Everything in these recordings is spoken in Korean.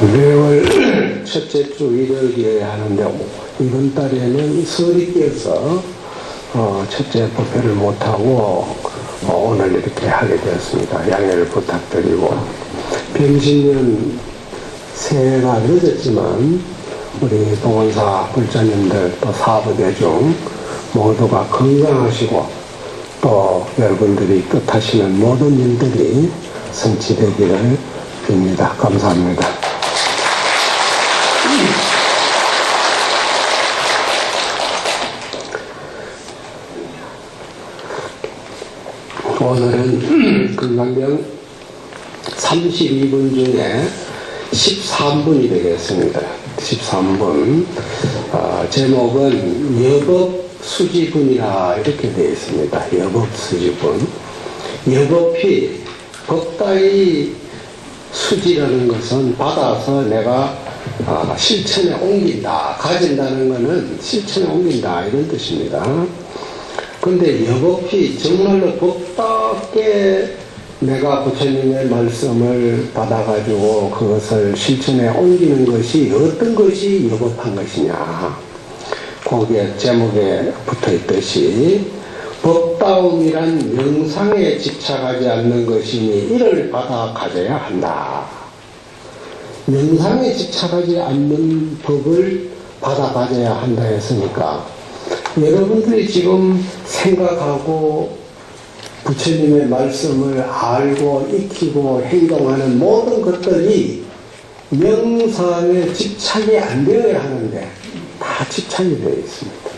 매월 첫째 주 일요일에 하는데 이번 달에는 설이 끼어서 첫째 법회를 못하고 오늘 이렇게 하게 되었습니다. 양해를 부탁드리고, 병신년 새해가 늦었지만 우리 봉헌사 불자님들 또 사부대중 모두가 건강하시고 또 여러분들이 뜻하시는 모든 일들이 성취되기를 빕니다. 감사합니다. 오늘은 건강경 32분 중에 13분이 되겠습니다. 13분. 제목은 여법수지분이라 이렇게 되어 있습니다. 여법수지분. 여법이 법다의 수지라는 것은 받아서 내가 실천에 옮긴다. 가진다는 것은 실천에 옮긴다. 이런 뜻입니다. 근데 여법이 정말로 법답게 내가 부처님의 말씀을 받아가지고 그것을 실천에 옮기는 것이 어떤 것이 여법한 것이냐. 거기에 제목에 붙어 있듯이 법다움이란 명상에 집착하지 않는 것이니 이를 받아 가져야 한다. 명상에 집착하지 않는 법을 받아 가져야 한다 했으니까 여러분들이 지금 생각하고 부처님의 말씀을 알고 익히고 행동하는 모든 것들이 명상에 집착이 안 되어야 하는데 다 집착이 되어 있습니다.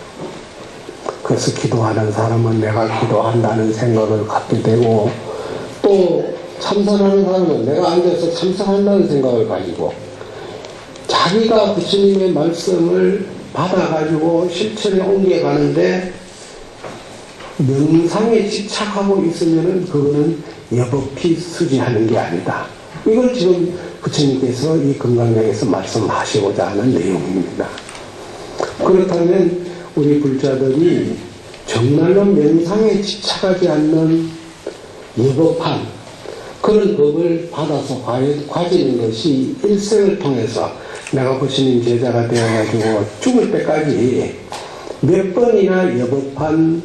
그래서 기도하는 사람은 내가 기도한다는 생각을 갖게 되고, 또 참선하는 사람은 내가 앉아서 참선한다는 생각을 가지고, 자기가 부처님의 말씀을 받아가지고 실천에 옮겨가는데 명상에 집착하고 있으면은 그거는 여법이 수지하는 게 아니다. 이걸 지금 부처님께서 이 건강경에서 말씀하시고자 하는 내용입니다. 그렇다면 우리 불자들이 정말로 명상에 집착하지 않는 여법한 그런 법을 받아서 가지는 것이 일생을 통해서 내가 부처님 제자가 되어가지고 죽을 때까지 몇 번이나 여법한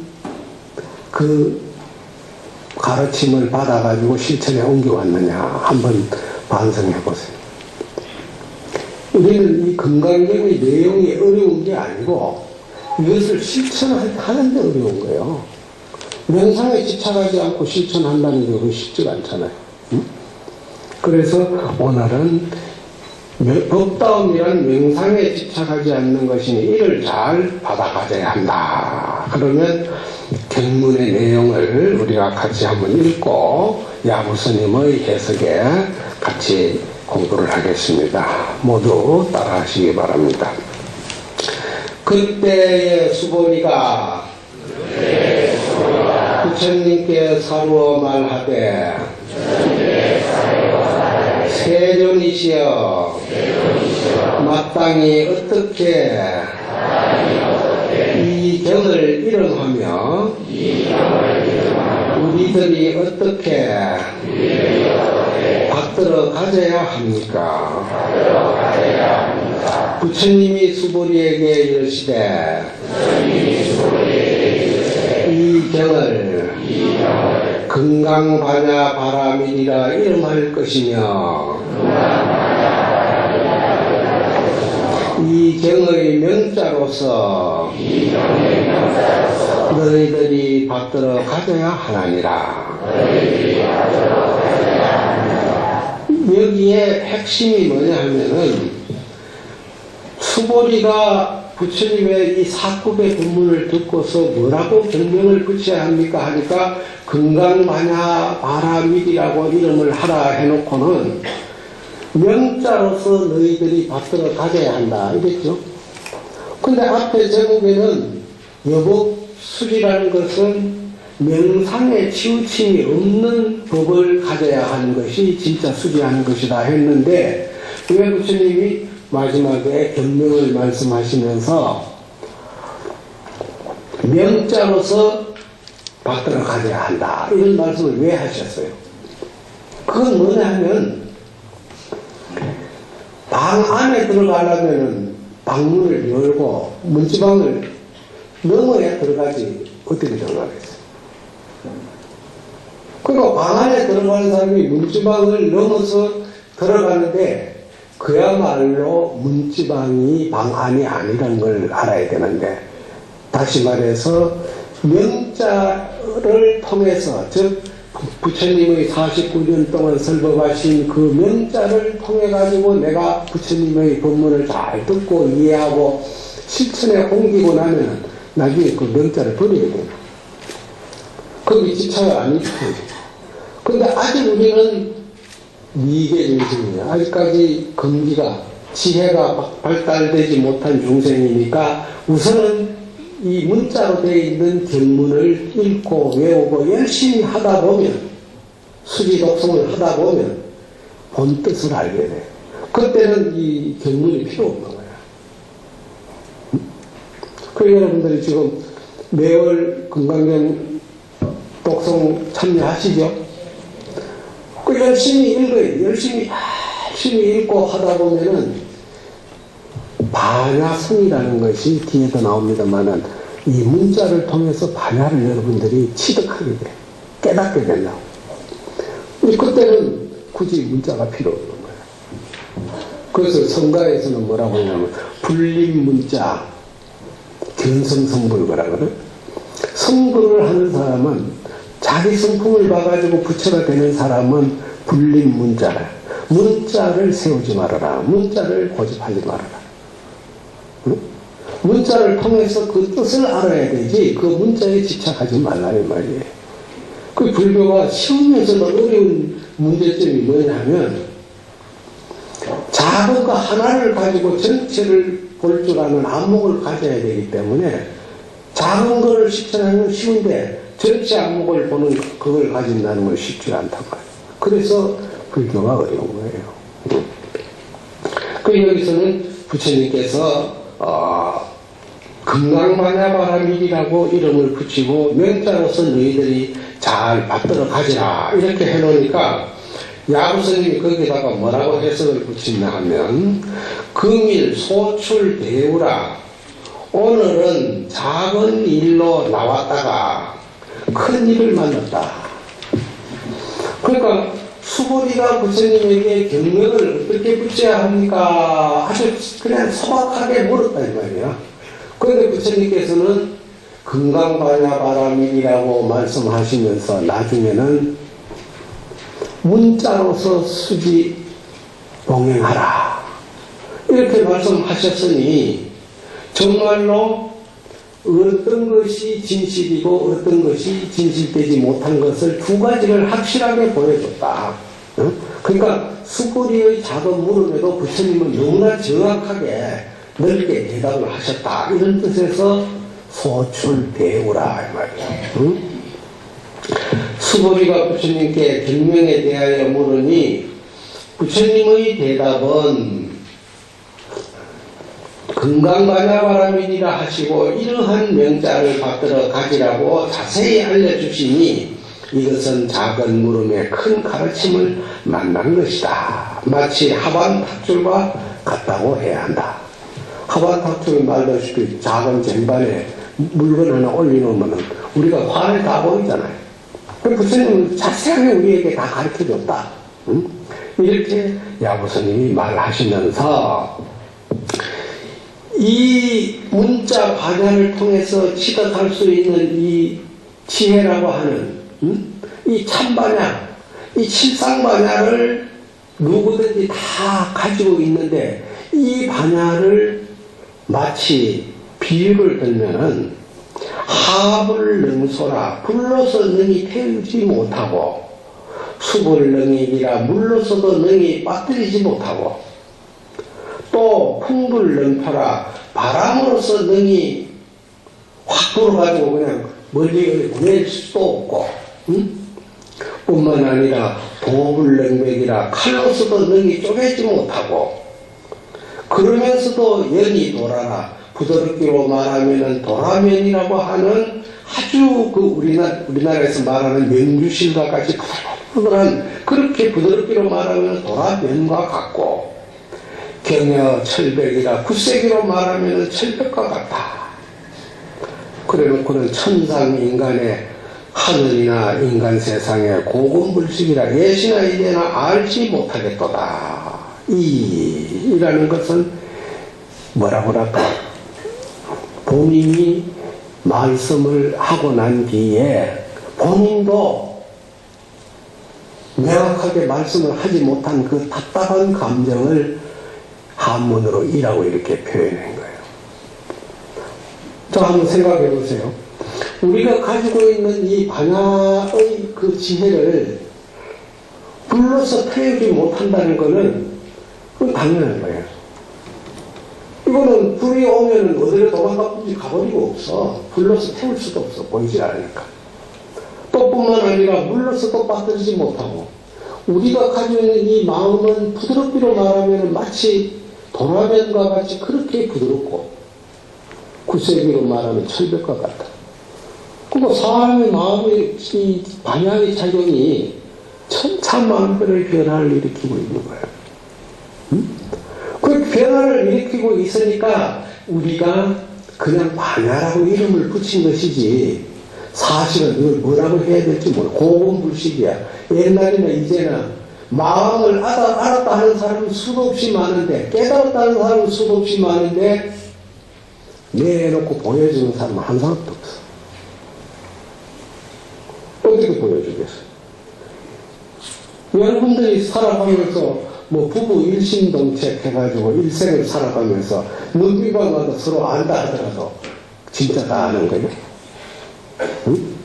그 가르침을 받아가지고 실천에 옮겨왔느냐 한번 반성해 보세요. 우리는 이 건강경의 내용이 어려운 게 아니고 이것을 실천하는데 어려운 거예요. 명상에 집착하지 않고 실천한다는 게 그거 쉽지가 않잖아요. 응? 그래서 오늘은 법다움이란 명상에 집착하지 않는 것이니 이를 잘 받아 가져야 한다. 그러면 경문의 내용을 우리가 같이 한번 읽고 야부스님의 해석에 같이 공부를 하겠습니다. 모두 따라 하시기 바랍니다. 그때의 수보리가 부처님께 사루어 말하되 세존이시여 마땅히 어떻게 이 경을 일응하며 우리들이 어떻게 받들어 가져야 합니까? 부처님이 수보리에게 이르시되 이 경을 건강반야 바라밀이라 이름할 것이며 이 경의 명자로서 너희들이 받들어 가져야 하나니라. 여기에 핵심이 뭐냐 하면은 수보리가 부처님의 이 사급의 법문을 듣고서 뭐라고 변명을 붙여야 합니까 하니까 건강반야 바라밀이라고 이름을 하라 해놓고는 명자로서 너희들이 받들어 가져야 한다 이랬죠. 근데 앞에 제목에는 여법수지라는 것은 명상에 치우침이 없는 법을 가져야 하는 것이 진짜 수지하는 것이다 했는데 왜 부처님이 마지막에 변명을 말씀하시면서 명자로서 받들어 가져야 한다 이런 말씀을 왜 하셨어요? 그건 뭐냐 하면 방 안에 들어가려면은 방문을 열고 문지방을 넘어야 들어가지 어떻게 들어가겠어요? 그러니까 방 안에 들어가는 사람이 문지방을 넘어서 들어가는데 그야말로 문지방이 방 안이 아니라는 걸 알아야 되는데, 다시 말해서 명자를 통해서, 즉 부처님의 49년 동안 설법하신 그 명자를 통해 가지고 내가 부처님의 법문을 잘 듣고 이해하고 실천에 옮기고 나면 나중에 그 명자를 버려야 돼요. 거기 집착을 안 해줘요. 근데 아직 우리는 미계중생이에요. 아직까지 금기가, 지혜가 발달되지 못한 중생이니까 우선은 이 문자로 되어 있는 견문을 읽고 외우고 열심히 하다 보면, 수지 독송을 하다 보면 본 뜻을 알게 돼요. 그때는 이 견문이 필요 없는 거예요. 그래서 여러분들이 지금 매월 금강경 독송 참여하시죠? 그 열심히 읽어요. 열심히 읽고 하다 보면은 반야성이라는 것이 뒤에도 나옵니다만은 이 문자를 통해서 반야를 여러분들이 취득하게 돼요. 깨닫게 된다고. 그때는 굳이 문자가 필요 없는 거예요. 그래서 성가에서는 뭐라고 하냐면 불림 문자 견성성불거라거든. 성불을 하는 사람은 자기 성품을 봐가지고 부처가 되는 사람은 불림 문자라. 문자를 세우지 말아라. 문자를 고집하지 말아라. 응? 문자를 통해서 그 뜻을 알아야 되지 그 문자에 집착하지 말라 이 말이에요. 그 불교가 쉬우면서도 어려운 문제점이 뭐냐면 작은 거 하나를 가지고 전체를 볼 줄 아는 안목을 가져야 되기 때문에 작은 거를 실천하는 쉬운데 전체 안목을 보는 그걸 가진다는 건 쉽지 않단 말이에요. 그래서 불교가 어려운 거예요. 그 여기서는 부처님께서 금강반야바라밀이라고 이름을 붙이고 명자로서 너희들이 잘 받들어 가지라 이렇게 해놓으니까 야구스님이 거기다가 뭐라고 해석을 붙이냐 하면 금일 소출 대우라. 오늘은 작은 일로 나왔다가 큰 일을 만났다. 그러니까 수고리가 부처님에게 경명을 어떻게 붙여야 합니까? 아주 그냥 소박하게 물었다 이 말이에요. 그런데 부처님께서는 금강반야바라밀이라고 말씀하시면서 나중에는 문자로서 수지 봉행하라 이렇게 말씀하셨으니 정말로 어떤 것이 진실이고 어떤 것이 진실되지 못한 것을 두 가지를 확실하게 보여줬다. 그러니까 수고리의 작은 물음에도 부처님은 너무나 정확하게 넓게 대답을 하셨다. 이런 뜻에서 소출대우라 이 말이야. 수고리가 부처님께 경명에 대하여 물으니 부처님의 대답은 금강반야바라밀이라 하시고 이러한 명자를 받들어 가지라고 자세히 알려주시니 이것은 작은 물음에 큰 가르침을 만난 것이다. 마치 하반탁줄과 같다고 해야 한다. 하반탁줄이 말다시피 작은 쟁반에 물건 하나 올려놓으면 우리가 관을 다 보이잖아요. 부처님은 자세하게 우리에게 다 가르쳐줬다. 이렇게 야부스님이 말하시면서 이 문자 반야를 통해서 취득할 수 있는 이 지혜라고 하는 이 참반야, 이 칠상반야를 누구든지 다 가지고 있는데 이 반야를 마치 비유를 들면은 합을 능소라 불로서 능히 태우지 못하고 수불 능이니라 물로서도 능히 빠뜨리지 못하고 또 풍불 능파라 바람으로서 능히 확 불어가지고 그냥 멀리 보낼 수도 없고 뿐만 아니라 도불 능맥이라 칼로서도 능히 쪼개지 못하고 그러면서도 연이 돌아라 부드럽기로 말하면은 도라면이라고 하는 아주 그 우리나라에서 말하는 명주실과 같이 부드러운 그렇게 부드럽기로 말하면 도라면과 같고 경여 철백이라 굳세기로 말하면 철백과 같다. 그래놓고는 천상 인간의 하늘이나 인간 세상의 고군불식이라 예시나 이제나 알지 못하겠도다. 이라는 것은 뭐라고 할까? 본인이 말씀을 하고 난 뒤에 본인도 명확하게 말씀을 하지 못한 그 답답한 감정을 한문으로 이라고 이렇게 표현한 거예요. 자, 한번 생각해 보세요. 우리가 가지고 있는 이 반야의 그 지혜를 불러서 태우지 못한다는 것은 그건 당연한 거예요. 이거는 불이 오면은 어디로 도망가든지 가버리고 없어. 불러서 태울 수도 없어. 보이지 않으니까. 또 뿐만 아니라 물러서도 빠뜨리지 못하고, 우리가 가지고 있는 이 마음은 부드럽기로 말하면 마치 도라면과 같이 그렇게 부드럽고, 굳세기로 말하면 철벽과 같다. 그리고 사람의 마음의 이 반야의 작용이 천차만별의 변화를 일으키고 있는 거예요. 그 변화를 일으키고 있으니까 우리가 그냥 반야라고 이름을 붙인 것이지, 사실은 이걸 뭐라고 해야 될지 모르고 고군불식이야. 옛날이나 이제나 마음을 알았다 하는 사람은 수도 없이 많은데, 깨달았다 하는 사람은 수도 없이 많은데, 내놓고 보여주는 사람은 한 사람도 없어. 어떻게 보여주겠어요? 여러분들이 살아가면서 뭐 부부 일심동체 해가지고 일생을 살아가면서 눈빛만 봐도 서로 안다 하더라도 진짜 다 아는 거예요? 응?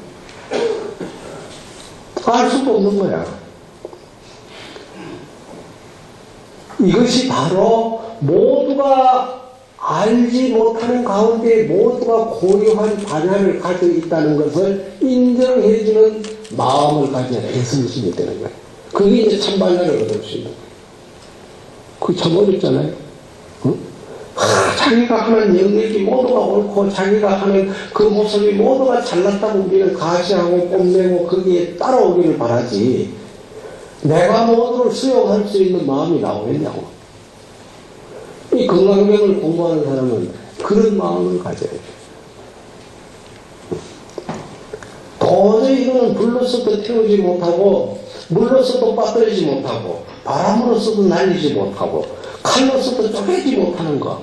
알 수도 없는 거야. 이것이 바로 모두가 알지 못하는 가운데 모두가 고유한 반야를 가지고 있다는 것을 인정해주는 마음을 가져야 애성심이 되는 거예요. 그게 이제 참반야를 얻을 수 있는 거예요. 그게 참 어렵잖아요. 응? 자기가 하는 영역이 모두가 옳고 자기가 하는 그 모습이 모두가 잘났다고 우리는 가시하고 뽐내고 거기에 따라오기를 바라지, 내가 모두를 수용할 수 있는 마음이 나오겠냐고. 이 건강명을 공부하는 사람은 그런 마음을 가져야 돼요. 도저히 이거는 불로서도 태우지 못하고, 물로서도 빠뜨리지 못하고, 바람으로서도 날리지 못하고, 칼로서도 쪼개지 못하는 것.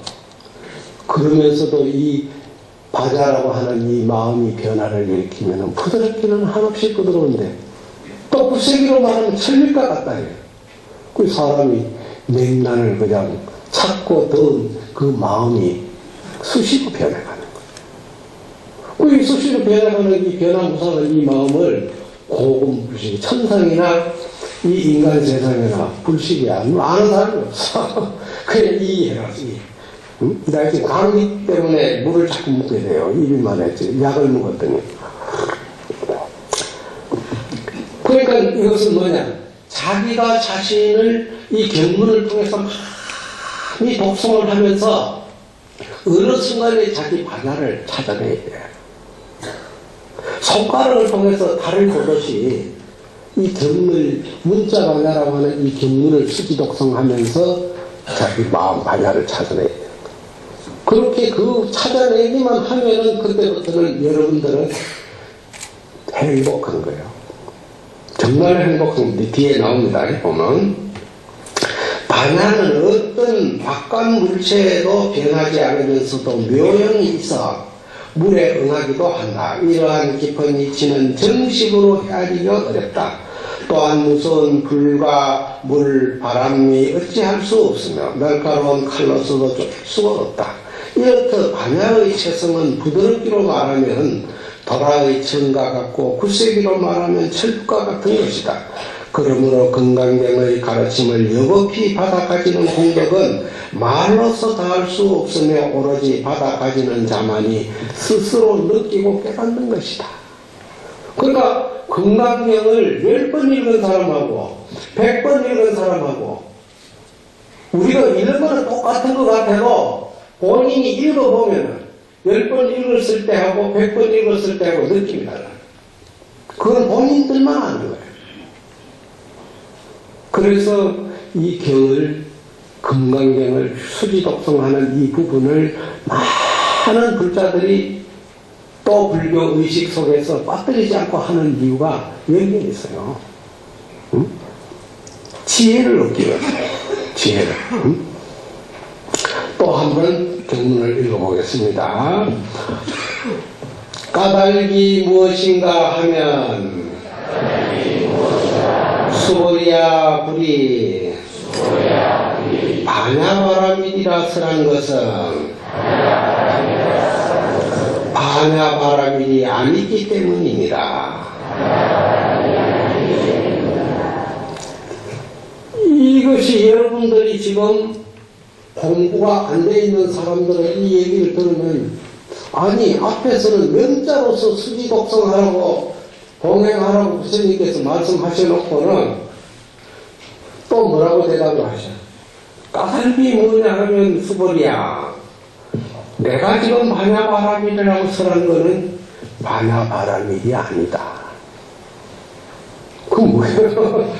그러면서도 이 바자라고 하는 이 마음이 변화를 일으키면 부드럽기는 한없이 부드러운데, 또 굳세기로 말하면 철밀과 같다 해요. 그 사람이 냉난을 그냥 찾고 든 그 마음이 수시로 변해가는 거예요. 이 수시로 변해가는 이 변화무쌍한 이 마음을 고군불식, 천상이나 이 인간 세상이나 불식이 아는 사람이 없어. 그냥 이해해라. 응? 나 지금 감기 때문에 물을 자꾸 먹게 돼요. 입이만 했지. 약을 먹었더니. 그러니까 이것은 뭐냐? 자기가 자신을 이 경문을 통해서 많이 독송을 하면서 어느 순간에 자기 반야를 찾아내야 돼요. 손가락을 통해서 달을 보듯이 이 경문, 문자 반야라고 하는 이 경문을 수기 독송하면서 자기 마음 반야를 찾아내야 돼요. 그렇게 그 찾아내기만 하면은 그때부터는 여러분들은 행복한 거예요. 정말 행복한 게 뒤에 나옵니다. 보면 반야는 어떤 바깥 물체에도 변하지 않으면서도 묘형이 있어 물에 응하기도 한다. 이러한 깊은 이치는 정식으로 헤아리기가 어렵다. 또한 무서운 불과 물, 바람이 어찌할 수 없으며 날카로운 칼로서도 쫓을 수가 없다. 이렇듯 반야의 체성은 부드럽기로 말하면 도라의 천과 같고 굳세기로 말하면 철북과 같은 것이다. 그러므로 건강경의 가르침을 여급히 받아가지는 공덕은 말로서 다할 수 없으며 오로지 받아가지는 자만이 스스로 느끼고 깨닫는 것이다. 그러니까 건강경을 10번 읽은 사람하고 100번 읽은 사람하고 우리가 읽은 거는 똑같은 것 같아도 본인이 읽어보면 10번 읽었을 때하고 100번 읽었을 때하고 느낌이 달라요. 그건 본인들만 아는 거예요. 그래서 이 경을 금강경을 수지독성하는 이 부분을 많은 불자들이 또 불교 의식 속에서 빠뜨리지 않고 하는 이유가 여기에 있어요. 응? 지혜를 얻기 위해서. 지혜를. 응? 또 한 번 경문을 읽어보겠습니다. 까닭이 무엇인가 하면 수보리야 불이 반야바람이라 설한 것은 반야바람이 아니기 때문입니다. 이것이 여러분들이 지금 공부가 안 돼 있는 사람들은 이 얘기를 들으면 아니 앞에서는 명자로서 수지독성하라고 봉행하라고 부처님께서 말씀하셔놓고는 또 뭐라고 대답을 하셔? 까닭이 뭐냐 하면 수보리야. 내가 지금 반야바라밀이라고 설한 거는 반야바라밀이 아니다. 그건 뭐예요?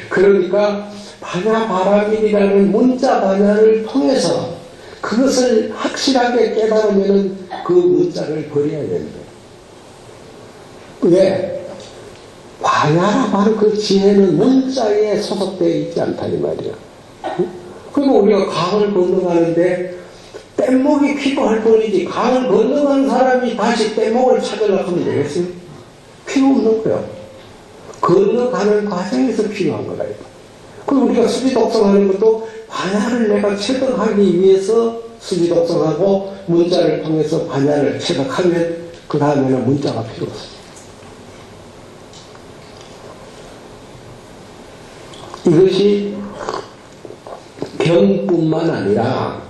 그러니까 반야바라밀이라는 문자 반야를 통해서 그것을 확실하게 깨달으면 그 문자를 버려야 된다. 왜? 반야라 바로 그 지혜는 문자에 소속되어 있지 않다 이 말이야. 그리고 우리가 강을 건너가는데 뗏목이 필요할 뿐이지 강을 건너가는 사람이 다시 뗏목을 찾으려고 하면 되겠어요? 필요 없는 거예요. 건너가는 과정에서 필요한 거다. 그리고 우리가 수지독성하는 것도 반야를 내가 체득하기 위해서 수지독성하고 문자를 통해서 반야를 체득하면 그 다음에는 문자가 필요 없어요. 이것이 경뿐만 아니라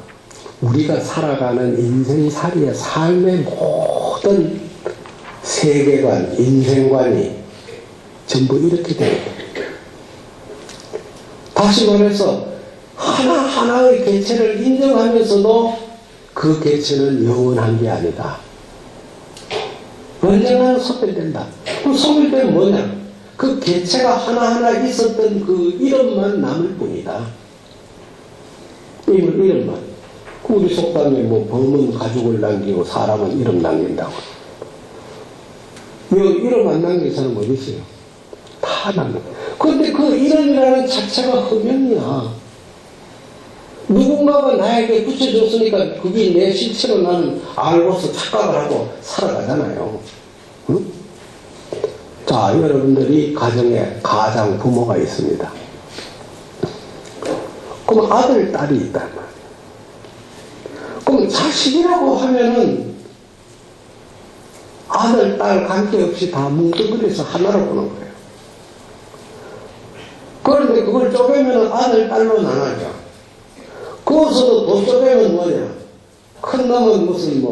우리가 살아가는 인생살이의 삶의 모든 세계관, 인생관이 전부 이렇게 돼요. 다시 말해서 하나하나의 개체를 인정하면서도 그 개체는 영원한 게 아니다. 언젠가는 소멸된다. 그 소멸되면 뭐냐? 그 개체가 하나하나 있었던 그 이름만 남을 뿐이다. 이름만. 우리 속담에 뭐 범은 가죽을 남기고 사람은 이름 남긴다고. 이름 안 남긴 사람 어디 있어요? 다 남겨. 그런데 그 이름이라는 자체가 흠명이야. 누군가가 나에게 붙여줬으니까 그게 내 실체로 나는 알고서 착각을 하고 살아가잖아요. 응? 자, 여러분들이 가정에 가장 부모가 있습니다. 그럼 아들, 딸이 있단 말이에요. 그럼 자식이라고 하면은 아들, 딸 관계없이 다 뭉뚱그려서 하나로 보는 거예요. 그런데 그걸 쪼개면 아들, 딸로 나눠져. 그것으로 더 쪼개면 뭐냐? 큰 놈은 무슨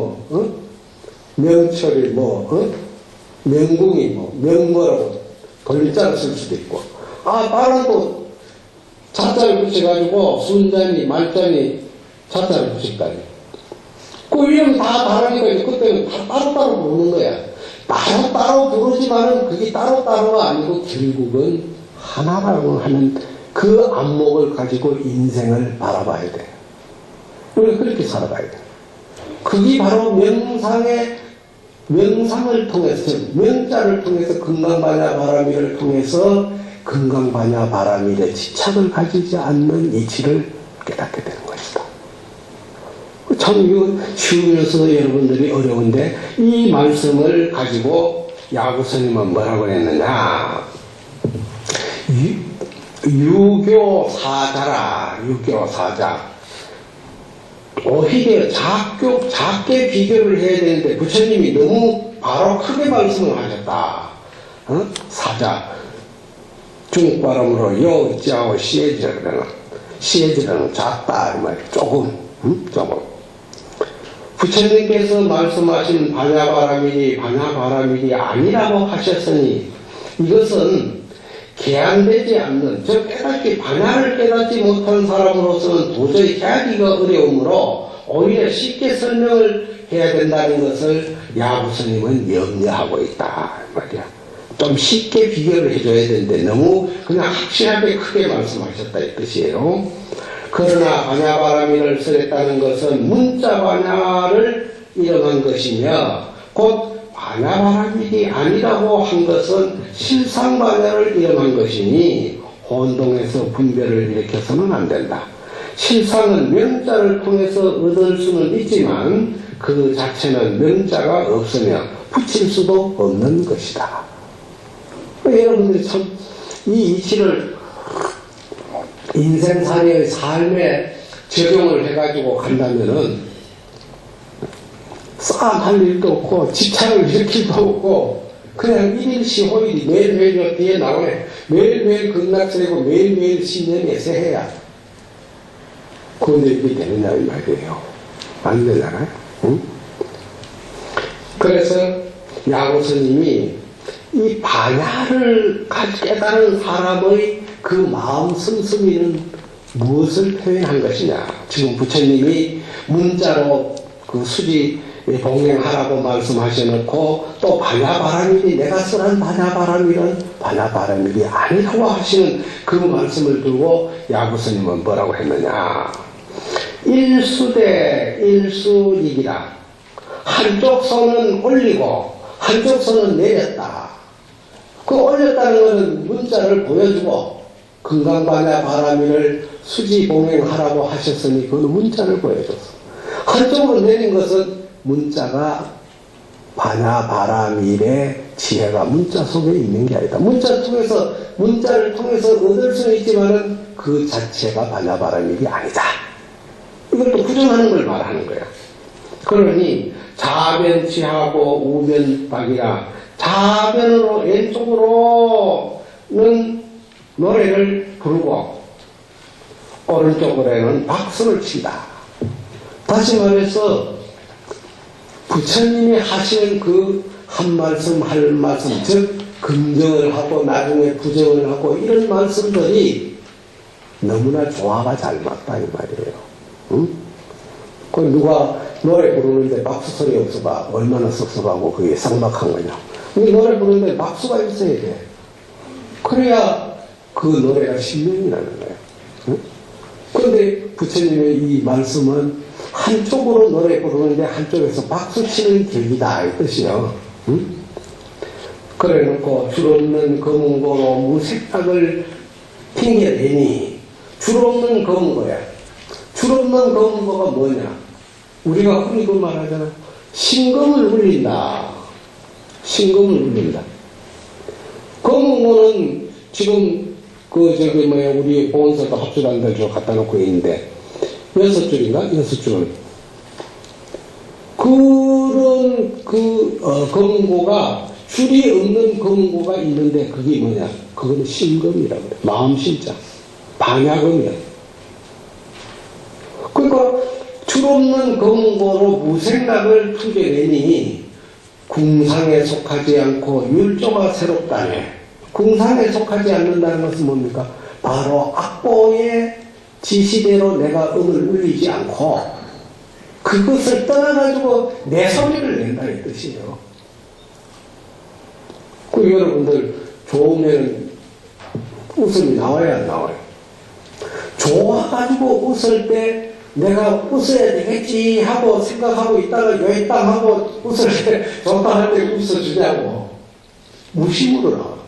명철이 명궁이 명모라고 돌자를 쓸 수도 있고, 딸은 또 자자를 붙여가지고 순자니 말자니 자자를 붙일까요? 그 이름 다 다르니까 그때는 다 따로따로 부르는 거야. 따로따로 부르지만은 그게 따로따로가 아니고 결국은 하나라고 하는 그 안목을 가지고 인생을 바라봐야 돼. 우리 그렇게 살아가야 돼. 그게 바로 명상을 통해서, 명자를 통해서 금강반야바라밀을 통해서 금강반야바라밀의 집착을 가지지 않는 이치를 깨닫게 되는 것이다. 참 이거 쉬우면서도 여러분들이 어려운데 이 말씀을 가지고 야구스님은 뭐라고 했느냐? 유교사자라. 유교사자. 오히려 작게 비교를 해야 되는데 부처님이 너무 바로 크게 말씀을 하셨다. 사자. 중국 발음으로 여자오 시에지라는 작다 이 말이에요. 조금. 부처님께서 말씀하신 반야바라밀이 아니라고 하셨으니 이것은 개안되지 않는, 반야를 깨닫지 못한 사람으로서는 도저히 해하기가 어려우므로 오히려 쉽게 설명을 해야 된다는 것을 야부스님은 염려하고 있다 말이야. 좀 쉽게 비교를 해줘야 되는데 너무 그냥 확실하게 크게 말씀하셨다 이 뜻이에요. 그러나 반야바라미를 설했다는 것은 문자 반야를 일어난 것이며 곧 반야바라밀이 아니라고 한 것은 실상 반야를 일어난 것이니 혼동해서 분별을 일으켜서는 안 된다. 실상은 명자를 통해서 얻을 수는 있지만 그 자체는 명자가 없으며 붙일 수도 없는 것이다. 여러분들이 참 이 이치를 인생살이의 삶에 적용을 해가지고 간다면은 싸움할 일도 없고 집착을 일으킬 일도 없고 그냥 일일시호일이 매일매일 뒤에 나오네. 매일매일 극락세고 매일매일 신년의 새해야. 그런데 이게 되느냐 이 말이에요. 안 되잖아요. 응? 그래서 야고 스님이 이 반야를 깨달은 사람의 그 마음 씀씀이는 무엇을 표현한 것이냐. 지금 부처님이 문자로 그 수지 봉행하라고 말씀하셔놓고 또 반야바라밀이 내가 쓰는 반야바라밀은 반야바라밀이 아니라고 하시는 그 말씀을 두고 야구스님은 뭐라고 했느냐. 일수대 일수익이라. 한쪽 손은 올리고 한쪽 손은 내렸다. 그 올렸다는 것은 문자를 보여주고 금강반야바라밀을 수지봉행하라고 하셨으니 그건 문자를 보여줬어. 한쪽으로 내린 것은 문자가 반야바라밀의 지혜가 문자 속에 있는 게 아니다. 문자를 통해서 얻을 수는 있지만은 그 자체가 반야바라밀이 아니다. 이것도 부정하는 걸 말하는 거야. 그러니 좌변치하고 우변박이라 좌변으로 왼쪽으로는 노래를 부르고 오른쪽으로는 박수를 친다. 다시 말해서 부처님이 하시는 그 한 말씀 할 말씀 즉 긍정을 하고 나중에 부정을 하고 이런 말씀들이 너무나 조화가 잘 맞다 이 말이에요. 응? 그 누가 노래 부르는데 박수 소리 없어봐 얼마나 섭섭하고 그게 삭막한 거냐. 노래 부르는데 박수가 있어야 돼. 그래야 그 노래가 신명이 나는 거야. 응? 그런데 부처님의 이 말씀은 한쪽으로 노래 부르는데 한쪽에서 박수 치는 격이다 이 뜻이요. 응? 그래 놓고 줄없는 검은고로 무색각을 핑계대니 줄없는 검은고야. 줄없는 검은고가 뭐냐? 우리가 흔히 그 말하잖아. 신금을 울린다. 신금을 울린다. 검은고는 지금 우리 보건소도 합주단들 저 갖다 놓고 있는데 6줄인가? 6줄. 그런 검은고가 줄이 없는 검은고가 있는데 그게 뭐냐? 그거는 신금이라고 그래. 마음 신자. 반야금이야. 그러니까 줄 없는 검은고로 무생각을 핑계내니 궁상에 속하지 않고 율조가 새롭다네. 궁상에 속하지 않는다는 것은 뭡니까? 바로 악보의 지시대로 내가 음을 울리지 않고 그것을 떠나가지고 내 소리를 낸다 이 뜻이에요. 그 여러분들 좋으면 웃음이 나와야 안 나와요? 좋아가지고 웃을 때 내가 웃어야 되겠지 하고 생각하고 있다가 여기땅 하고 웃을 때 좋다 할 때 웃어주냐고. 무심으로 나와.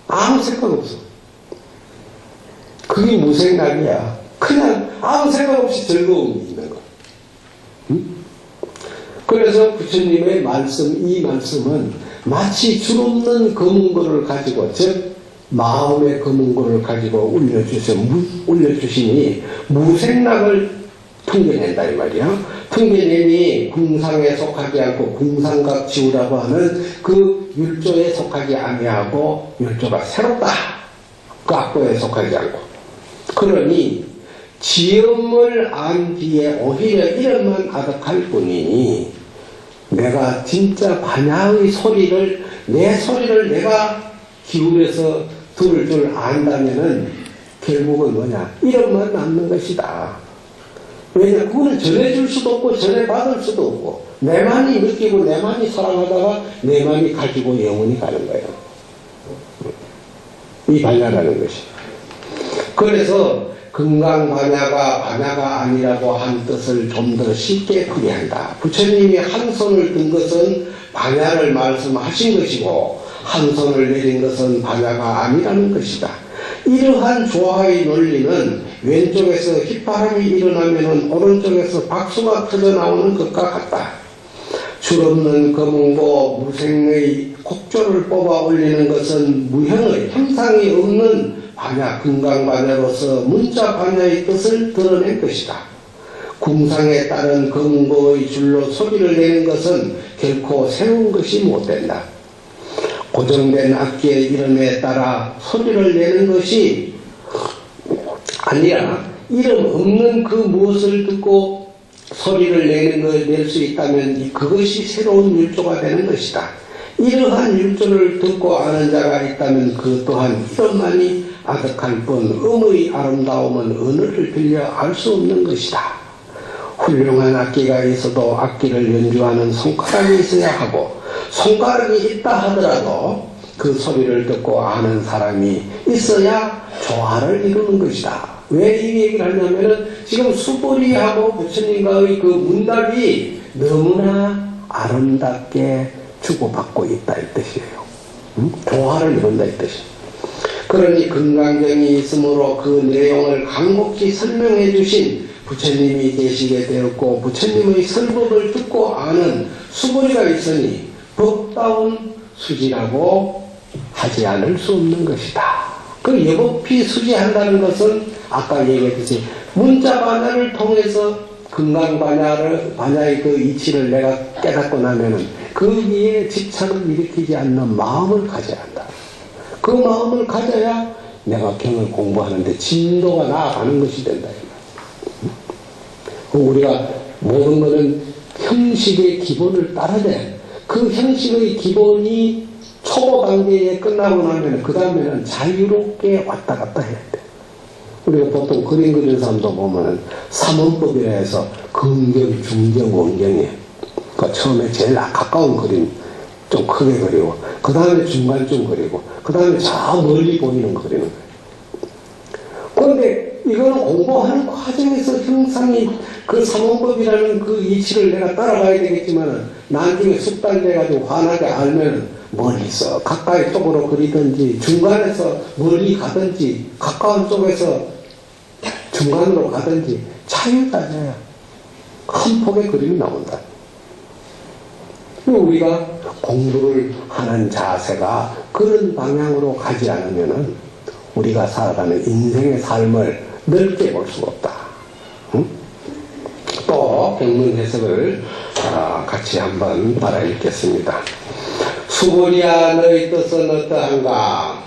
아무 생각 없어. 그게 무생각이야. 그냥 아무 생각 없이 즐거움이 있는 거야. 응? 그래서 부처님의 말씀, 이 말씀은 마치 줄없는 검은고를 가지고, 즉 마음의 검은고를 가지고 울려주시니 무생락을 퉁겨낸다 이 말이야. 퉁겨내니 궁상에 속하지 않고 궁상각 지우라고 하는 그 율조에 속하지 아니하고 율조가 새롭다. 그 악보에 속하지 않고. 그러니 지음을 안 뒤에 오히려 이름만 아득할 뿐이니 내가 진짜 반야의 소리를 내 소리를 내가 기울여서 들을 줄 안다면은 결국은 뭐냐? 이름만 남는 것이다. 왜냐? 그거는 전해줄 수도 없고 전해받을 수도 없고 내만이 느끼고 내만이 사랑하다가 내만이 가지고 영원히 가는 거예요. 이 반야라는 것이. 그래서 금강반야가 반야가 아니라고 한 뜻을 좀 더 쉽게 풀이한다. 부처님이 한 손을 든 것은 반야를 말씀하신 것이고 한 손을 내린 것은 반야가 아니라는 것이다. 이러한 조화의 논리는 왼쪽에서 휘파람이 일어나면 오른쪽에서 박수가 터져나오는 것과 같다. 줄없는 거문고 무생의 곡조를 뽑아 올리는 것은 무형의 형상이 없는 반야, 금강반야로서 문자 반야의 뜻을 드러낸 것이다. 궁상에 따른 거문고의 줄로 소리를 내는 것은 결코 새로운 것이 못된다. 고정된 악기의 이름에 따라 소리를 내는 것이 아니라 이름 없는 그 무엇을 듣고 소리를 내는 걸 낼 수 있다면 그것이 새로운 율조가 되는 것이다. 이러한 율조를 듣고 아는 자가 있다면 그 또한 이름만이 아득할 뿐 음의 아름다움은 언어를 빌려 알 수 없는 것이다. 훌륭한 악기가 있어도 악기를 연주하는 손가락이 있어야 하고 손가락이 있다 하더라도 그 소리를 듣고 아는 사람이 있어야 조화를 이루는 것이다. 왜 이 얘기를 하냐면은 지금 수보리하고 부처님과의 그 문답이 너무나 아름답게 주고받고 있다 이 뜻이에요. 조화를 이룬다 이 뜻이에요. 그러니 금강경이 있으므로 그 내용을 간곡히 설명해 주신 부처님이 계시게 되었고 부처님의 설법을 듣고 아는 수보리가 있으니 법다운 수지라고 하지 않을 수 없는 것이다. 그 여법히 수지한다는 것은 아까 얘기했듯이 문자 반야를 통해서 금강반야의 그 이치를 내가 깨닫고 나면은 거기에 집착을 일으키지 않는 마음을 가져야 한다. 그 마음을 가져야 내가 경을 공부하는데 진도가 나아가는 것이 된다. 우리가 모든 것은 형식의 기본을 따라야 돼. 그 형식의 기본이 초보 단계에 끝나고 나면 그 다음에는 자유롭게 왔다 갔다 해야 돼. 우리가 보통 그림 그리는 사람도 보면은 삼원법이라 해서 근경, 중경, 원경에 그 처음에 제일 가까운 그림 좀 크게 그리고 그 다음에 중간쯤 그리고 그 다음에 저 멀리 보이는 거 그리는 거예요. 그런데 이거는 공부하는 과정에서 형상이 그 삼원법이라는 그 이치를 내가 따라가야 되겠지만은 나중에 숙달돼가지고 환하게 알면은 멀리서 가까이 쪽으로 그리든지 중간에서 멀리 가든지 가까운 쪽에서 중간으로 가든지 차이를 따져야 큰 폭의 그림이 나온다. 우리가 공부를 하는 자세가 그런 방향으로 가지 않으면은 우리가 살아가는 인생의 삶을 넓게 볼 수가 없다. 응? 또 경문 해석을 같이 한번 따라 읽겠습니다. 수보리야 너희 뜻은 어떠한가?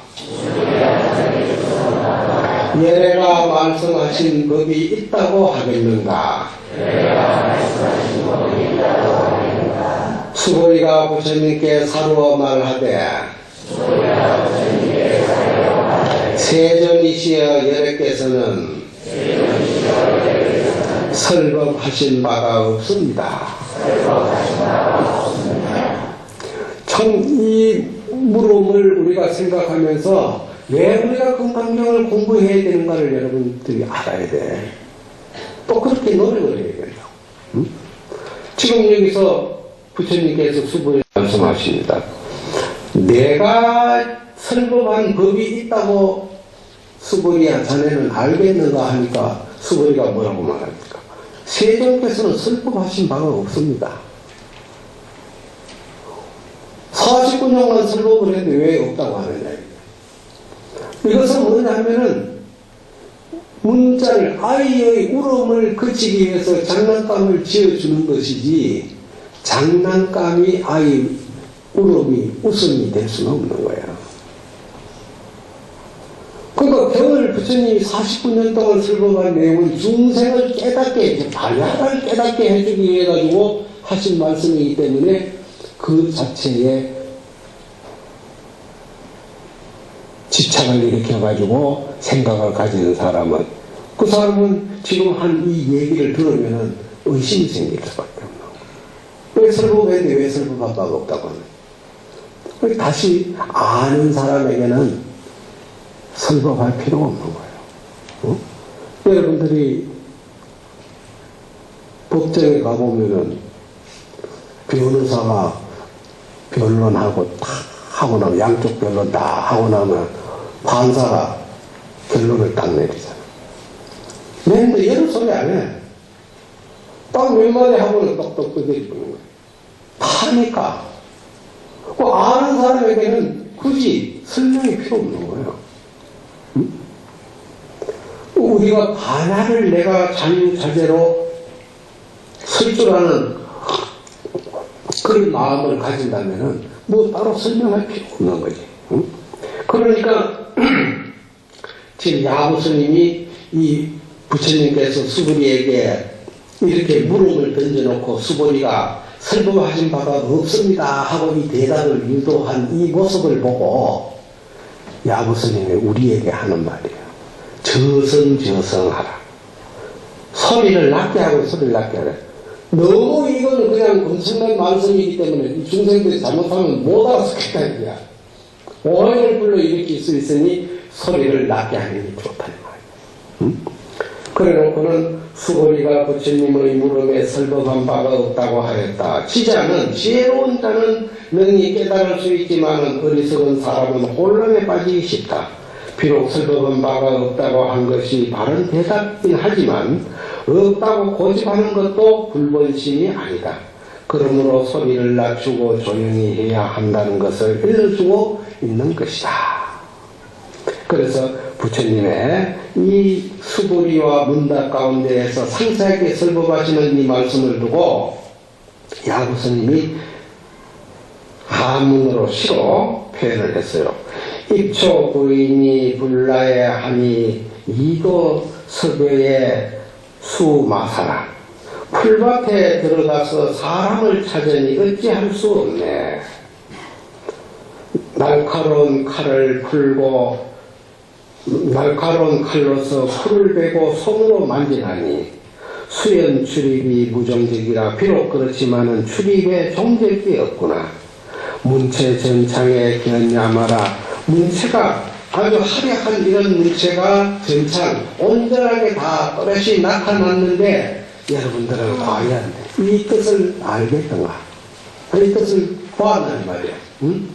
예래가 말씀하신 법이 있다고 하겠는가? 수보리가 부처님께 사루어 말하되 세존이시여 예래께서는 설법하신 바가 없습니다. 참 이 물음을 우리가 생각하면서 왜 우리가 금강경을 공부해야 되는가를 여러분들이 알아야 돼. 또 그렇게 노력을 해야 된다. 응? 지금 여기서 부처님께서 수보리 말씀하십니다. 내가 설법한 법이 있다고 수보리야 자네는 알겠는가 하니까 수보리가 뭐라고 말합니까? 세존께서는 설법하신 바가 없습니다. 49년간 설법을 했는데 왜 없다고 하느냐. 이것은 뭐냐면은 문자를 아이의 울음을 그치기 위해서 장난감을 지어주는 것이지 장난감이 아이 웃음이 될 수는 없는 거야. 그러니까 경을 부처님이 49년 동안 설법한 내용은 중생을 깨닫게, 반야를 깨닫게 해주기 위해 가지고 하신 말씀이기 때문에 그 자체에 집착을 일으켜가지고 생각을 가지는 사람은 그 사람은 지금 한 이 얘기를 들으면은 의심이 생길 수밖에 없는 거예요. 왜 설법했는데 왜 설법한 바가 없다고 하는. 다시 아는 사람에게는 설법할 필요가 없는 거예요. 여러분들이 법정에 가보면은 변호사가 변론하고 다 하고 나면 양쪽 변론 다 하고 나면 판사가 결론을 딱 내리잖아. 근데 얘는 소리 안 해. 딱 몇 마디 하고는 똑똑 끄덕이는 거야. 다 하니까. 그 아는 사람에게는 굳이 설명이 필요 없는 거예요. 응? 우리가 반야를 내가 자유자재로 쓸 줄 아는 그런 마음을 가진다면은 뭐 따로 설명할 필요 없는 거지. 응? 그러니까 지금 야구 스님이 이 부처님께서 수보리에게 이렇게 물음을 던져놓고 수보리가 설법하신 바가 없습니다 하고 이 대답을 유도한 이 모습을 보고 야구 스님이 우리에게 하는 말이에요. 저성저성하라. 소리를 낮게 하고 소리를 낮게 하라. 너무 이거는 그냥 엄청난 말씀이기 때문에 이 중생들이 잘못하면 못 알아듣겠다 이거야. 오해를 불러일으킬 수 있으니 소리를 낮게 하는 게 좋다는 말이야. 응? 그래놓고는 수보리가 부처님의 물음에 설법한 바가 없다고 하였다. 지자는 지혜로운 자는 능히 깨달을 수 있지만 어리석은 사람은 혼란에 빠지기 쉽다. 비록 설법한 바가 없다고 한 것이 바른 대답이긴 하지만 없다고 고집하는 것도 불본심이 아니다. 그러므로 소리를 낮추고 조용히 해야 한다는 것을 일러주고 있는 것이다. 그래서 부처님의 이 수보리와 문답 가운데에서 상세하게 설법하시는 이 말씀을 두고 야구 스님이 한문으로 시로 표현을 했어요. 입초 부인이 불라에 하니 이도 서교에 수마사라. 풀밭에 들어가서 사람을 찾으니 어찌할 수 없네. 날카로운 칼을 풀고 날카로운 칼로서 풀을 베고 손으로 만지나니 수연 출입이 무정직이라. 비록 그렇지만은 출입에 종적이 없구나. 문체 전창에 견야마라. 문체가 아주 화려한 이런 문체가 전창 온전하게 다 또렷이 나타났는데 여러분들은 과연 이 뜻을 알겠던가? 이 뜻을 보았단 말이야. 응?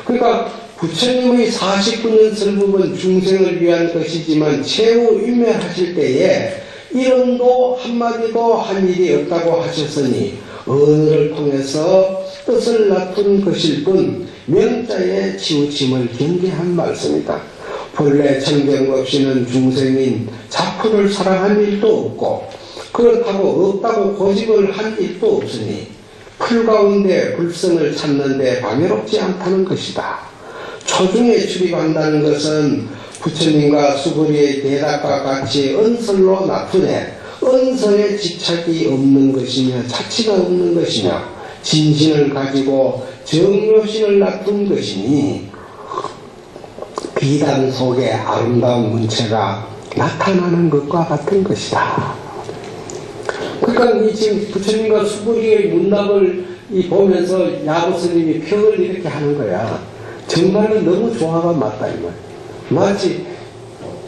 그러니까 부처님의 49년 설법은 중생을 위한 것이지만 최후 인멸하실 때에 이름도 한마디도 한 일이 없다고 하셨으니 언어를 통해서 뜻을 나툰 것일 뿐 명자의 치우침을 경계한 말씀이다. 본래 청정 없이는 중생인 자포를 사랑한 일도 없고 그렇다고 없다고 고집을 한 일도 없으니 풀 가운데 불성을 찾는데 방해롭지 않다는 것이다. 초중에 출입한다는 것은 부처님과 수보리의 대답과 같이 언설로 나타내 언설에 집착이 없는 것이며 자치가 없는 것이며 진신을 가지고 정묘신을 나툰 것이니 비단 속에 아름다운 문체가 나타나는 것과 같은 것이다. 그러니까 이 지금 부처님과 수보리의 문답을 보면서 야구 스님이 평을 이렇게 하는 거야. 정말로 너무 조화가 맞다 이 말. 마치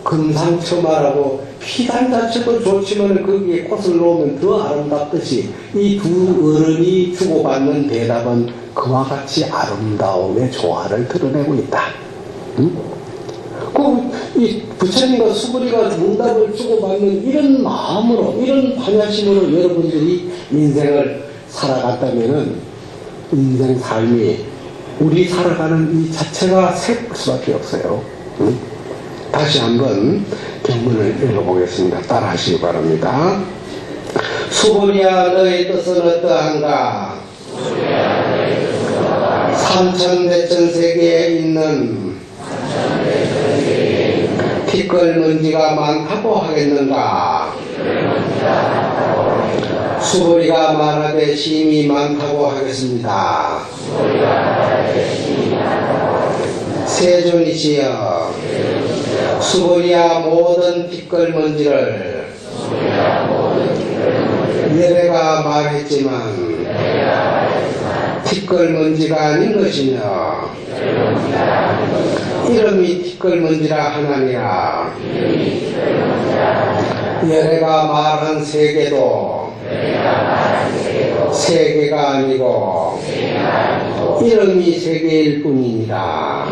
금상첨화라고 피단 자체도 좋지만 거기에 꽃을 놓으면 더 아름답듯이 이 두 어른이 주고받는 대답은 그와 같이 아름다움의 조화를 드러내고 있다. 응? 이 부처님과 수보리가 문답을 주고받는 이런 마음으로 이런 반야심으로 여러분들이 인생을 살아갔다면은 인생 삶이 우리 살아가는 이 자체가 새길 수밖에 없어요. 응? 다시 한번 경문을 읽어보겠습니다. 따라 하시기 바랍니다. 수보리야 너의 뜻은 어떠한가? 삼천대천세계에 있는 티끌먼지가 많다고 하겠는가? 수보리가 말하되 심이 많다고 하겠습니다. 세존이시여 수보리야 모든 티끌먼지를 예배가 말했지만 티끌먼지가 아닌 것이며 이름이 티끌먼지라 하나니라. 열애가 말한 세계도 세계가 아니고 이름이 세계일 뿐입니다.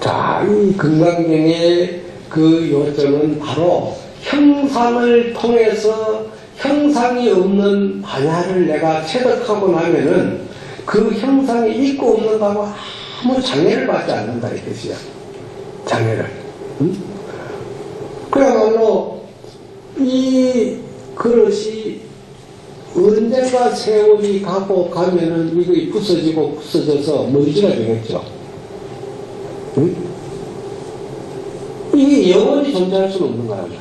자, 이 금강경의 그 요점은 바로 형상을 통해서 형상이 없는 반야를 내가 체득하고 나면은 그 형상이 있고 없는 거하고 아무 장애를 받지 않는다 이 뜻이야. 장애를. 응? 그야말로 이 그릇이 언젠가 세월이 가고 가면은 이거 부서지고 부서져서 먼지가 되겠죠. 응? 이게 영원히 존재할 수는 없는 거란 말이야.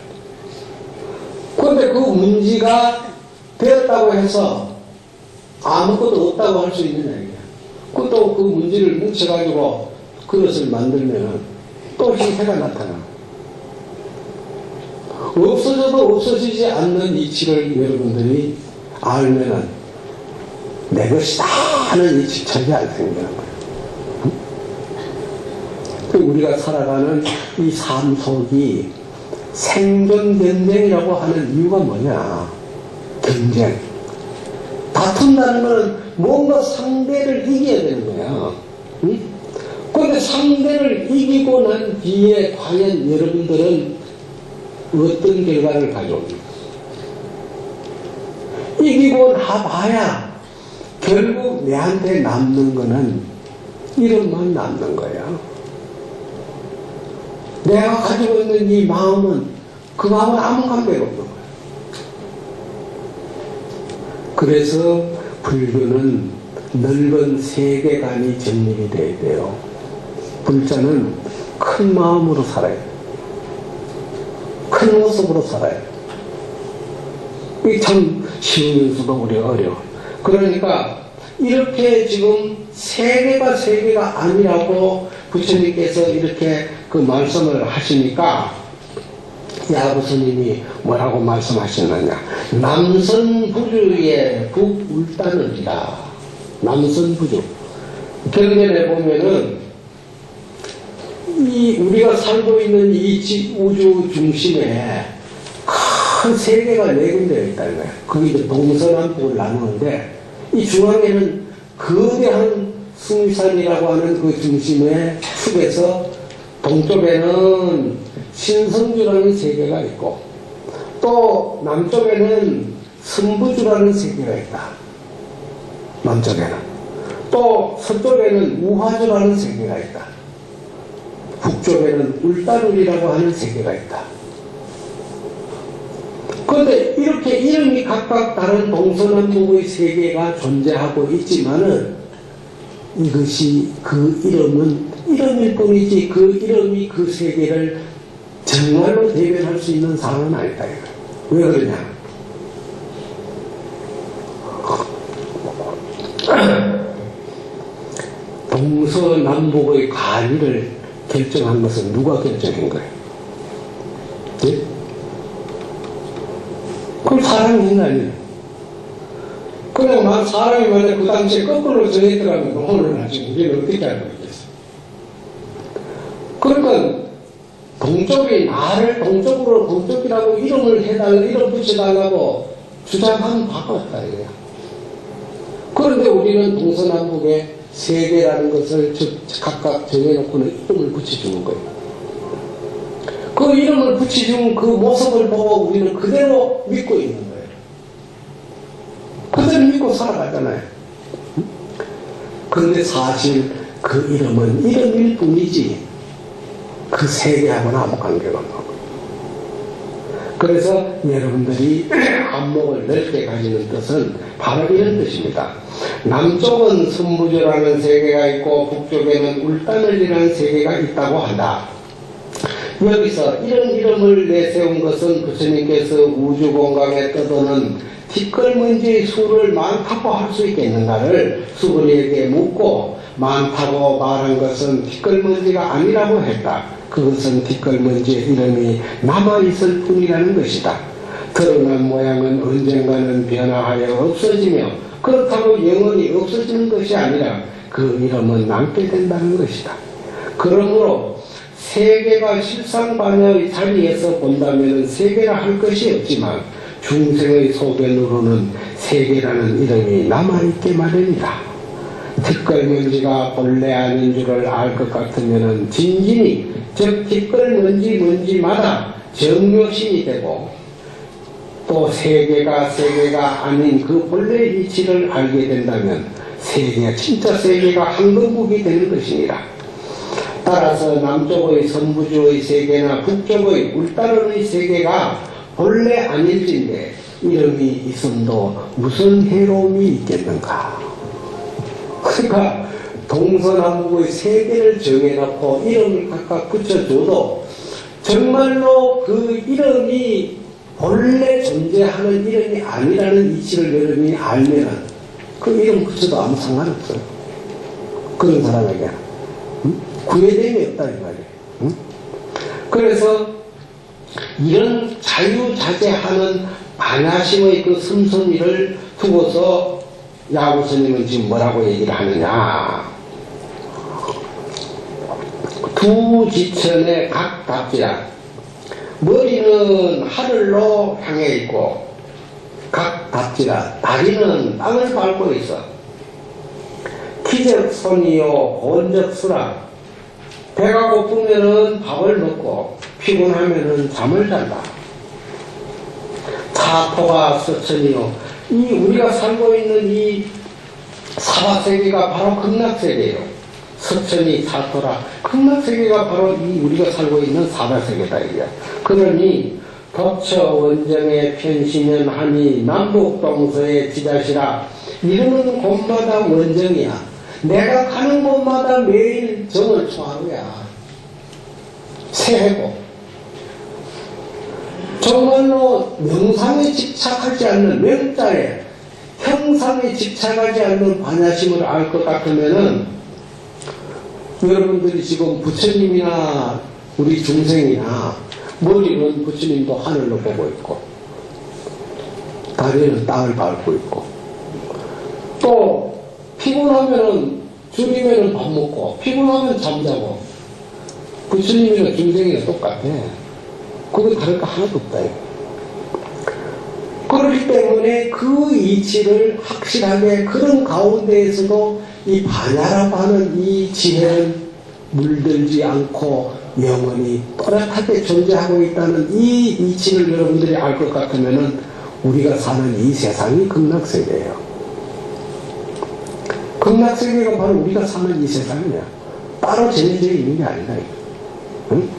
그런데 그 문지가 되었다고 해서 아무것도 없다고 할 수 있느냐 이게. 그것도 그 문지를 뭉쳐가지고 그릇을 만들면은 또 형태가 나타나. 없어져도 없어지지 않는 이치를 여러분들이 알면은 내 것이다 하는 이 집착이 안 생기는 거예요. 우리가 살아가는 이 삶 속이 생존 경쟁이라고 하는 이유가 뭐냐? 경쟁. 다툰다는 것은 뭔가 상대를 이겨야 되는 거야. 응? 그런데 상대를 이기고 난 뒤에 과연 여러분들은 어떤 결과를 가져옵니까? 이기고 나봐야 결국 내한테 남는 거는 이름만 남는 거야. 내가 가지고 있는 이 마음은 그 마음은 아무 관계가 없는 거야. 그래서 불교는 넓은 세계관이 정립이 돼야 돼요. 불자는 큰 마음으로 살아요. 큰 모습으로 살아요. 이게 참 쉬우면서도 우리가 어려워. 그러니까 이렇게 지금 세계가 아니라고 부처님께서 이렇게 그 말씀을 하시니까 야구 스님이 뭐라고 말씀하셨느냐? 남선부주의 북울단을이다. 남선부주. 경전에 보면은 이 우리가 살고 있는 이 우주 중심에 큰 세계가 내군되어 있다는 거예요. 그게 이제 동서남북을 나누는데 이 중앙에는 거대한 승산이라고 하는 그 중심의 축에서 동쪽에는 신성주라는 세계가 있고 또 남쪽에는 승부주라는 세계가 있다. 남쪽에는 또 서쪽에는 우화주라는 세계가 있다. 북쪽에는 울다룰이라고 하는 세계가 있다. 그런데 이렇게 이름이 각각 다른 동서남북의 세계가 존재하고 있지만은 이것이 그 이름은 이름일 뿐이지 그 이름이 그 세계를 정말로 대변할 수 있는 상황은 아니다. 왜 그러냐? 동서남북의 관위를 결정한 것은 누가 결정한 거예요? 네? 그럼 사람이 인간이에요. 그냥 사람이 만약 그 당시에 거꾸로 정했더라면 오늘 나중에 우리는 어떻게 알고 있겠어요? 그러니까 동쪽이 나를 동쪽이라고 이름을 해달라, 이름 붙여달라고 주장하면 바꿨다 이거야. 그런데 우리는 동서남북의 세계라는 것을 각각 정해놓고는 이름을 붙여주는 거예요. 그 이름을 붙여준 그 모습을 보고 우리는 그대로 믿고 있는 거예요. 그대로 믿고 살아가잖아요. 그런데 사실 그 이름은 이름일 뿐이지 그 세계하고는 아무 관계가 없는 거예요. 그래서 여러분들이 안목을 넓게 가지는 뜻은 바로 이런 뜻입니다. 남쪽은 선부주라는 세계가 있고 북쪽에는 울다늘이라는 세계가 있다고 한다. 여기서 이런 이름을 내세운 것은 부처님께서 우주공간에 떠도는 티끌먼지의 수를 많다고 할 수 있겠는가를 수부리에게 묻고 많다고 말한 것은 티끌먼지가 아니라고 했다. 그것은 티끌먼지의 이름이 남아있을 뿐이라는 것이다. 드러난 모양은 언젠가는 변화하여 없어지며 그렇다고 영원히 없어지는 것이 아니라 그 이름은 남게 된다는 것이다. 그러므로 세계가 실상반야의 자리에서 본다면 세계라 할 것이 없지만 중생의 소견으로는 세계라는 이름이 남아있게 마련이다. 티끌먼지가 본래 아닌 줄을 알 것 같으면 진진이 즉 티끌먼지마다 정묘신이 되고 또 세계가 아닌 그 본래의 이치를 알게 된다면 진짜 세계가 한국국이 되는 것이니라. 따라서 남쪽의 선부주의 세계나 북쪽의 울타르의 세계가 본래 아닐진데 이름이 있음도 무슨 해로움이 있겠는가. 그러니까 동서남북의 세계를 정해놓고 이름을 각각 붙여줘도 정말로 그 이름이 본래 존재하는 이름이 아니라는 이치를 여러분이 알면은 그 이름 붙여도 아무 상관없어요. 그런 사람에게 구애됨이 없다 이 말이에요. 응? 그래서 이런 자유자재하는 반야심의 그 슴슴이를 두고서 야구 스님은 지금 뭐라고 얘기를 하느냐. 두 지천의 각 답지라. 머리는 하늘로 향해 있고 각 답지라. 다리는 땅을 밟고 있어. 기적 손이요 본적 수라. 배가 고프면은 밥을 먹고 피곤하면은 잠을 잔다. 사토가 서천이요. 이 우리가 살고 있는 이 사바세계가 바로 극락세계예요. 서천이 사토라. 극락세계가 바로 이 우리가 살고 있는 사바세계다 이게. 그러니 덕처 원정의 편시면 하니 남북동서의 지자시라. 이러는 곳마다 원정이야. 내가 가는 곳마다 매일 정을 초하루야. 새해고 정말로 명상에 집착하지 않는 명자에 형상에 집착하지 않는 반야심을 알 것 같으면은 여러분들이 지금 부처님이나 우리 중생이나 머리는 부처님도 하늘로 보고 있고 다리는 땅을 밟고 있고 또 피곤하면은 줄이면은 밥 먹고 피곤하면 잠자고 부처님이나 중생이나 똑같아. 그거 다를 거 하나도 없다. 그렇기 때문에 그 이치를 확실하게 그런 가운데에서도 이 반야라고 하는 이 지혜는 물들지 않고 영원히 또렷하게 존재하고 있다는 이 이치를 여러분들이 알 것 같으면은 우리가 사는 이 세상이 극락세계예요. 극락세계가 바로 우리가 사는 이 세상이야. 따로 정해져 있는 게 아니다. 응?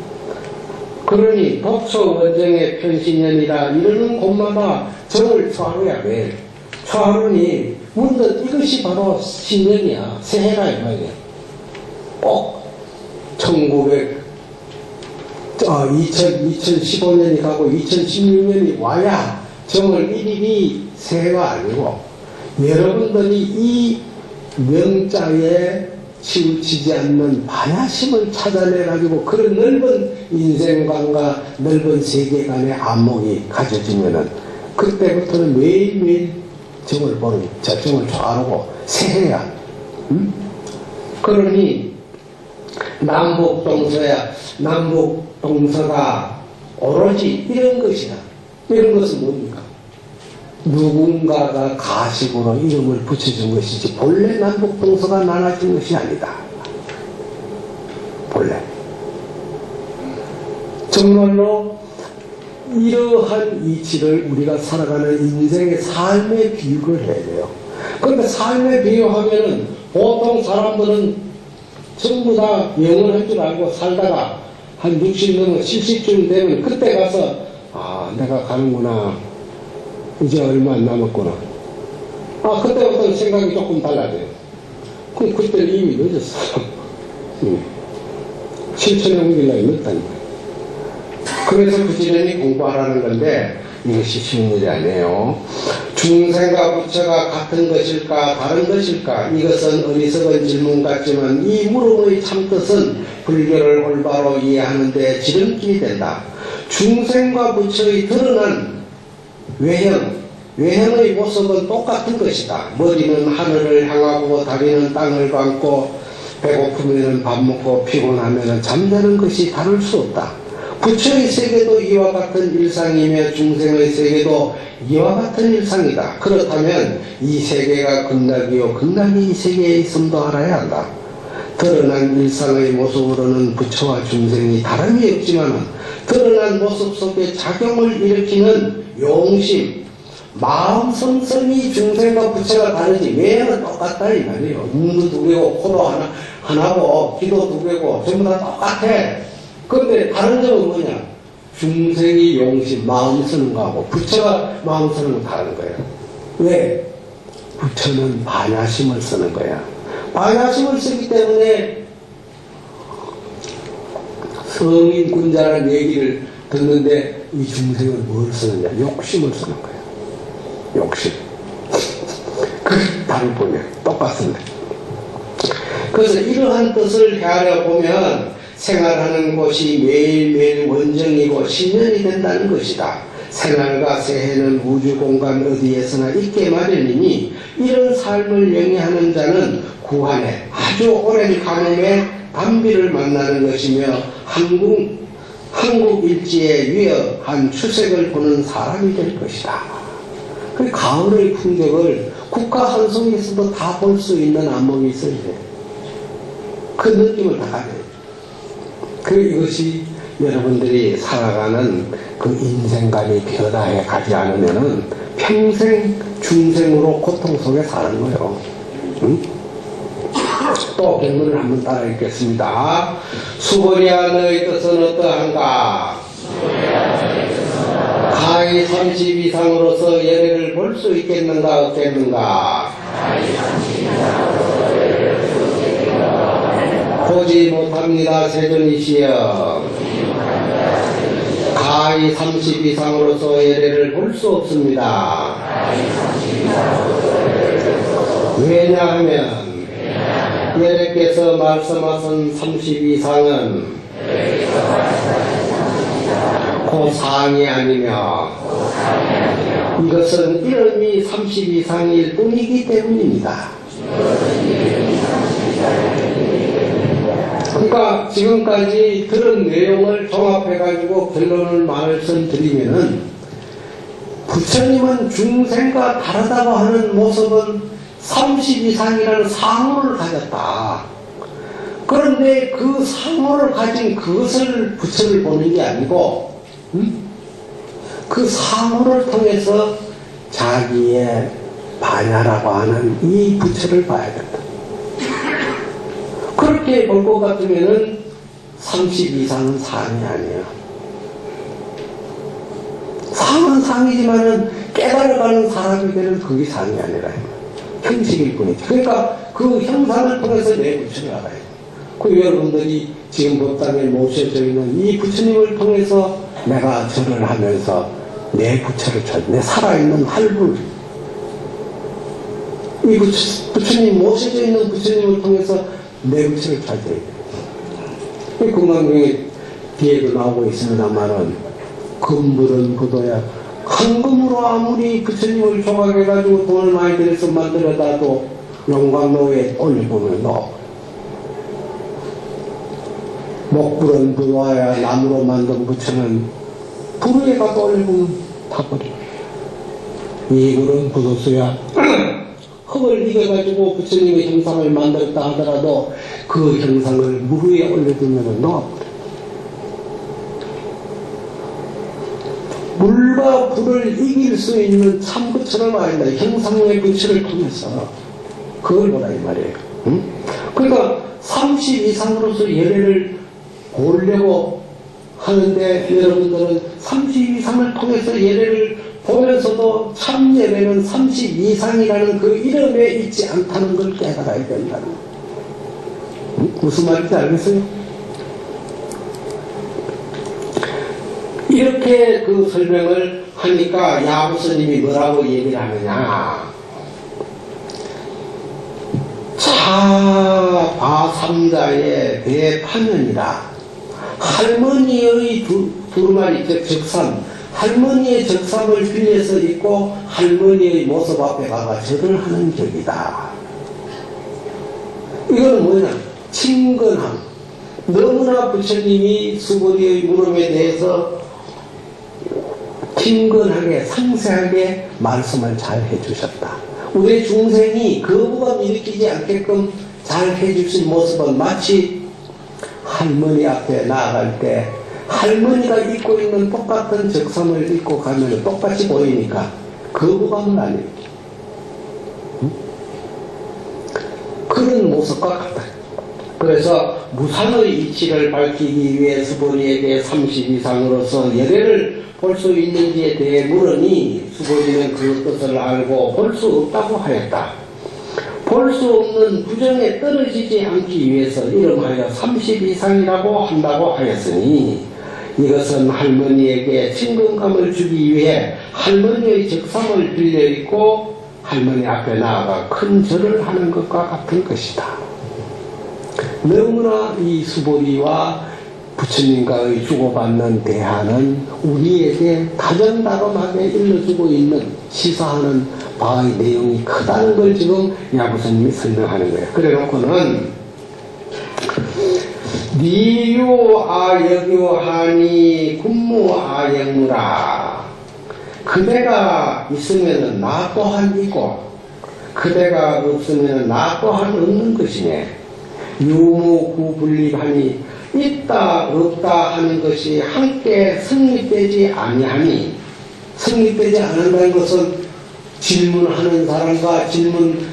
그러니 덕처 원정의 편신년이라 이러는 곳마다 정을 초하루야 매일. 초하루니 문득 이것이 바로 신년이야. 새해라 이 말이야. 꼭 2015년이 가고 2016년이 와야 정을 일일이 새해가 아니고 여러분들이 이 명자에 치우치지 않는 반야심을 찾아내가지고 그런 넓은 인생관과 넓은 세계관의 안목이 가져지면은 그때부터는 매일매일 정을 보는, 정을 좋아하고 새해야. 응? 그러니 남북동서가 오로지 이런 것이다. 이런 것은 뭡니까? 누군가가 가식으로 이름을 붙여준 것이지 본래 남북동서가 나눠진 것이 아니다. 본래 정말로 이러한 이치를 우리가 살아가는 인생의 삶에 비유를 해야 돼요. 그런데 삶에 비유하면은 보통 사람들은 전부 다 영원할 줄 알고 살다가 한 60 넘어 70쯤 되면 그때 가서 내가 가는구나. 이제 얼마 안 남았구나. 그때부터는 생각이 조금 달라져요. 그럼 그때는 이미 늦었어. 실천에 옮기려고 늦다니까. 그래서 부지런히 공부하라는 건데 이것이 쉬운 일이 아니에요. 중생과 부처가 같은 것일까 다른 것일까 이것은 어리석은 질문 같지만 이 물음의 참뜻은 불교를 올바로 이해하는 데 지름길이 된다. 중생과 부처의 드러난 외형의 모습은 똑같은 것이다. 머리는 하늘을 향하고 다리는 땅을 밟고 배고프면 밥 먹고 피곤하면 잠자는 것이 다를 수 없다. 부처의 세계도 이와 같은 일상이며 중생의 세계도 이와 같은 일상이다. 그렇다면 이 세계가 극락이요 극락이 이 세계에 있음도 알아야 한다. 드러난 일상의 모습으로는 부처와 중생이 다름이 없지만 드러난 모습 속에 작용을 일으키는 용심, 마음 성성이 중생과 부처가 다르지 외에는 똑같다 이 말이에요. 눈도 두 개고 코도 하나고 귀도 두 개고 전부 다 똑같아. 그런데 다른 점은 뭐냐? 중생이 용심, 마음 쓰는 거하고 부처가 마음 쓰는 건 다른 거예요. 왜? 부처는 반야심을 쓰는 거야. 반야심을 쓰기 때문에 성인군자라는 얘기를 듣는데 이 중생은 뭘 쓰느냐? 욕심을 쓰는 거예요. 욕심. 그 다를 보면 똑같은데. 그래서 이러한 뜻을 헤아려 보면 생활하는 곳이 매일매일 원정이고 신년이 된다는 것이다. 생활과 새해는 우주 공간 어디에서나 있게 마련이니 이런 삶을 영위하는 자는 구한에 아주 오랜 가뭄의 단비를 만나는 것이며 한국 일지에 위협한 추색을 보는 사람이 될 것이다. 그 가을의 풍경을 국가 한송에서도 다 볼 수 있는 안목이 있어야 돼. 그 느낌을 다 가져야 돼. 이것이 여러분들이 살아가는 그 인생관이 변화해 가지 않으면은 평생 중생으로 고통 속에 사는 거예요. 응? 또 경문을 한번 따라 읽겠습니다. 수고리야 너의 뜻은 어떠한가? 가히 30 이상으로서 예례를 볼 수 있겠는가 없겠는가? 보지 못합니다. 세존이시여. 가히 30 이상으로서 예례를 볼 수 없습니다. 왜냐하면 예례께서 말씀하신 30 이상은 그 상이 아니며 이것은 이름이 30 이상일 뿐이기 때문입니다. 그러니까 지금까지 들은 내용을 종합해가지고 결론을 말씀드리면은 부처님은 중생과 다르다고 하는 모습은 30 이상이라는 상호를 가졌다. 그런데 그 상호를 가진 그것을 부처를 보는 게 아니고 그 상호를 통해서 자기의 반야라고 하는 이 부처를 봐야 된다. 그렇게 볼 것 같으면은 30 이상은 상이 아니야. 상은 상이지만은 깨달아가는 사람이 되는 그게 상이 아니라 형식일 뿐이죠. 그러니까 그 형상을 통해서 내 부처를 알아야 돼. 그 여러분들이 지금 법당에 모셔져 있는 이 부처님을 통해서 내가 절을 하면서 내 부처를 찾, 내 살아있는 할불, 이 부처님 모셔져 있는 부처님을 통해서 내 부처를 찾아야 돼. 이 금강경에 뒤에도 나오고 있습니다만은 금불은 부도야. 황금으로 아무리 부처님을 조각해가지고 돈을 많이 들여서 만들어다도 용광로에 올려보면 목불은 부도야. 나무로 만든 부처는 불에 가서 올려보면 다 버려. 이불은 부도수야. 흙을 이겨가지고 부처님의 형상을 만들었다 하더라도 그 형상을 물 위에 올려두면 녹아버려. 물과 불을 이길 수 있는 참 부처를 말한다. 형상의 부처를 통해서 그걸 보라 이 말이에요. 응? 그러니까 30 이상으로서 예례를 보려고 하는데 여러분들은 30 이상을 통해서 예례를 보면서도 참 예배는 30 이상이라는 그 이름에 있지 않다는 걸 깨달아야 된다는 거예요. 무슨 말인지 알겠어요? 이렇게 그 설명을 하니까 야부스님이 뭐라고 얘기를 하느냐. 차바삼자의 대파면이라. 할머니의 두루마리 적삼, 할머니의 적삼을 빌려서 입고 할머니의 모습 앞에 가가 절을 하는 격이다. 이거는 뭐냐? 친근함. 너무나 부처님이 수고리의 물음에 대해서 친근하게 상세하게 말씀을 잘 해주셨다. 우리 중생이 거부감 일으키지 않게끔 잘 해주신 모습은 마치 할머니 앞에 나아갈 때 할머니가 입고 있는 똑같은 적삼을 입고 가면 똑같이 보이니까 거부감은 안 일으켜. 그런 모습과 같다. 그래서 무상의 이치를 밝히기 위해 수보리에게 30 이상으로서 예례를 볼 수 있는지에 대해 물으니 수보리는 그 뜻을 알고 볼 수 없다고 하였다. 볼 수 없는 부정에 떨어지지 않기 위해서 이름하여 30 이상이라고 한다고 하였으니 이것은 할머니에게 친근감을 주기 위해 할머니의 적삼을 빌려 입고 할머니 앞에 나아가 큰 절을 하는 것과 같은 것이다. 너무나 이 수보리와 부처님과의 주고받는 대화는 우리에게 다정다감하게 일러주고 있는 시사하는 바의 내용이 크다는 걸 지금 야부스님이 설명하는 거예요. 그래 놓고는 니유아여교하니 군무아영무라. 그대가 있으면 나 또한 있고 그대가 없으면 나 또한 없는 것이네. 유무구분립하니 있다 없다 하는 것이 함께 성립되지 아니하니, 성립되지 않는다는 것은 질문하는 사람과 질문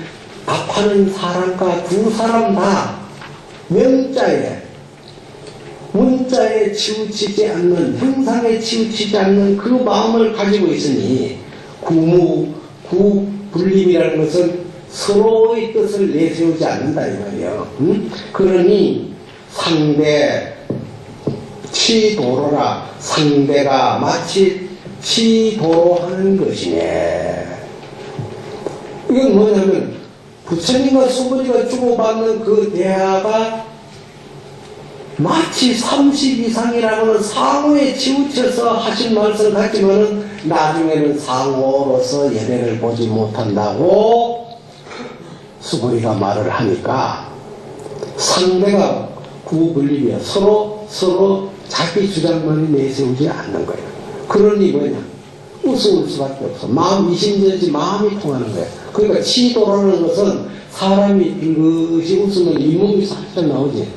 답하는 사람과 두 사람 다 문자에 치우치지 않는, 형상에 치우치지 않는 그 마음을 가지고 있으니 구분립이라는 것은 서로의 뜻을 내세우지 않는다 이 말이에요. 그러니 상대 치도로라. 상대가 마치 치도로 하는 것이네. 이건 뭐냐면 부처님과 수보리가 주고받는 그 대화가 마치 30 이상이라고는 상호에 치우쳐서 하신 말씀 같지만은 나중에는 상호로서 예례를 보지 못한다고 수보리가 말을 하니까 상대가 구분립이야. 서로 자기 주장만을 내세우지 않는 거예요. 그러니 뭐냐? 웃을 수밖에 없어. 마음 이심전지 마음이 통하는 거예요. 그러니까 치도라는 것은 사람이 빙긋이 웃으면 잇몸이 살짝 나오지.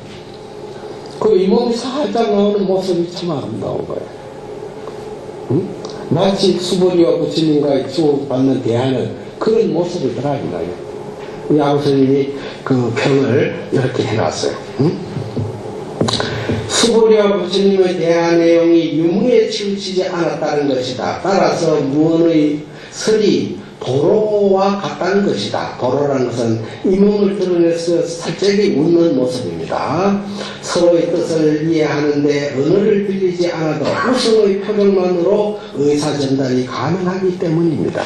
그 잇몸이 살짝 나오는 모습이 참 아름다운 거예요. 응? 마치 수보리와 부처님과 주고받는 대화는 그런 모습이더라 이 말이에요. 야구선님이 그 평을 이렇게 해놨어요. 응? 수보리와 부처님의 대화 내용이 유무에 치우치지 않았다는 것이다. 따라서 무언의 설이 도로와 같다는 것이다. 도로라는 것은 이 몸을 드러내서 살짝이 웃는 모습입니다. 서로의 뜻을 이해하는데 언어를 빌리지 않아도 웃음의 표정만으로 의사전달이 가능하기 때문입니다.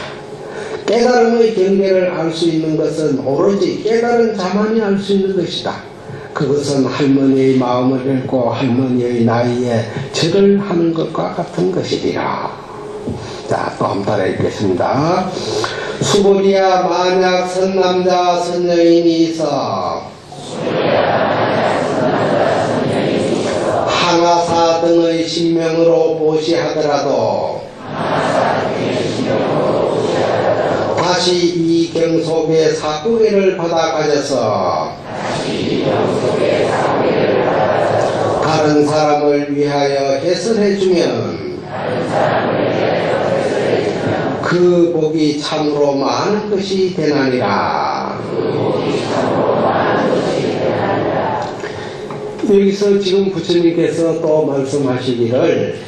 깨달음의 경계를 알 수 있는 것은 오로지 깨달은 자만이 알 수 있는 것이다. 그것은 할머니의 마음을 읽고 할머니의 나이에 절을 하는 것과 같은 것이리라. 자, 또 한 번 읽겠습니다. 수보리야, 만약 선남자 선여인이 있어 항아사 등의 신명으로 보시하더라도 다시 이 경속의 사구계를 받아 가져서 다른 사람을 위하여 해설해주면 그 복이 참으로 많은 것이 되나니라. 여기서 지금 부처님께서 또 말씀하시기를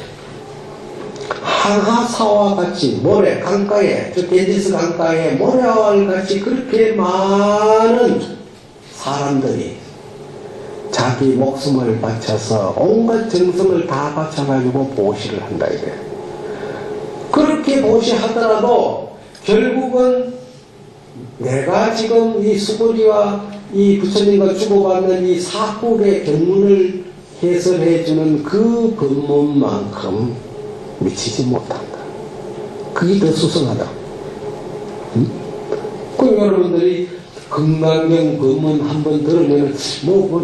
항하사와 같이 모래 강가에, 저 겐지스 강가에 모래와 같이 그렇게 많은 사람들이 자기 목숨을 바쳐서 온갖 정성을 다 바쳐가지고 보시를 한다 이거예요. 그렇게 보시하더라도 결국은 내가 지금 이 수보리와 이 부처님과 주고받는 이 사국의 견문을 해설해주는 그 법문만큼 미치지 못한다. 그게 더 수성하다. 그럼 여러분들이 금강경 법문 한번 들으면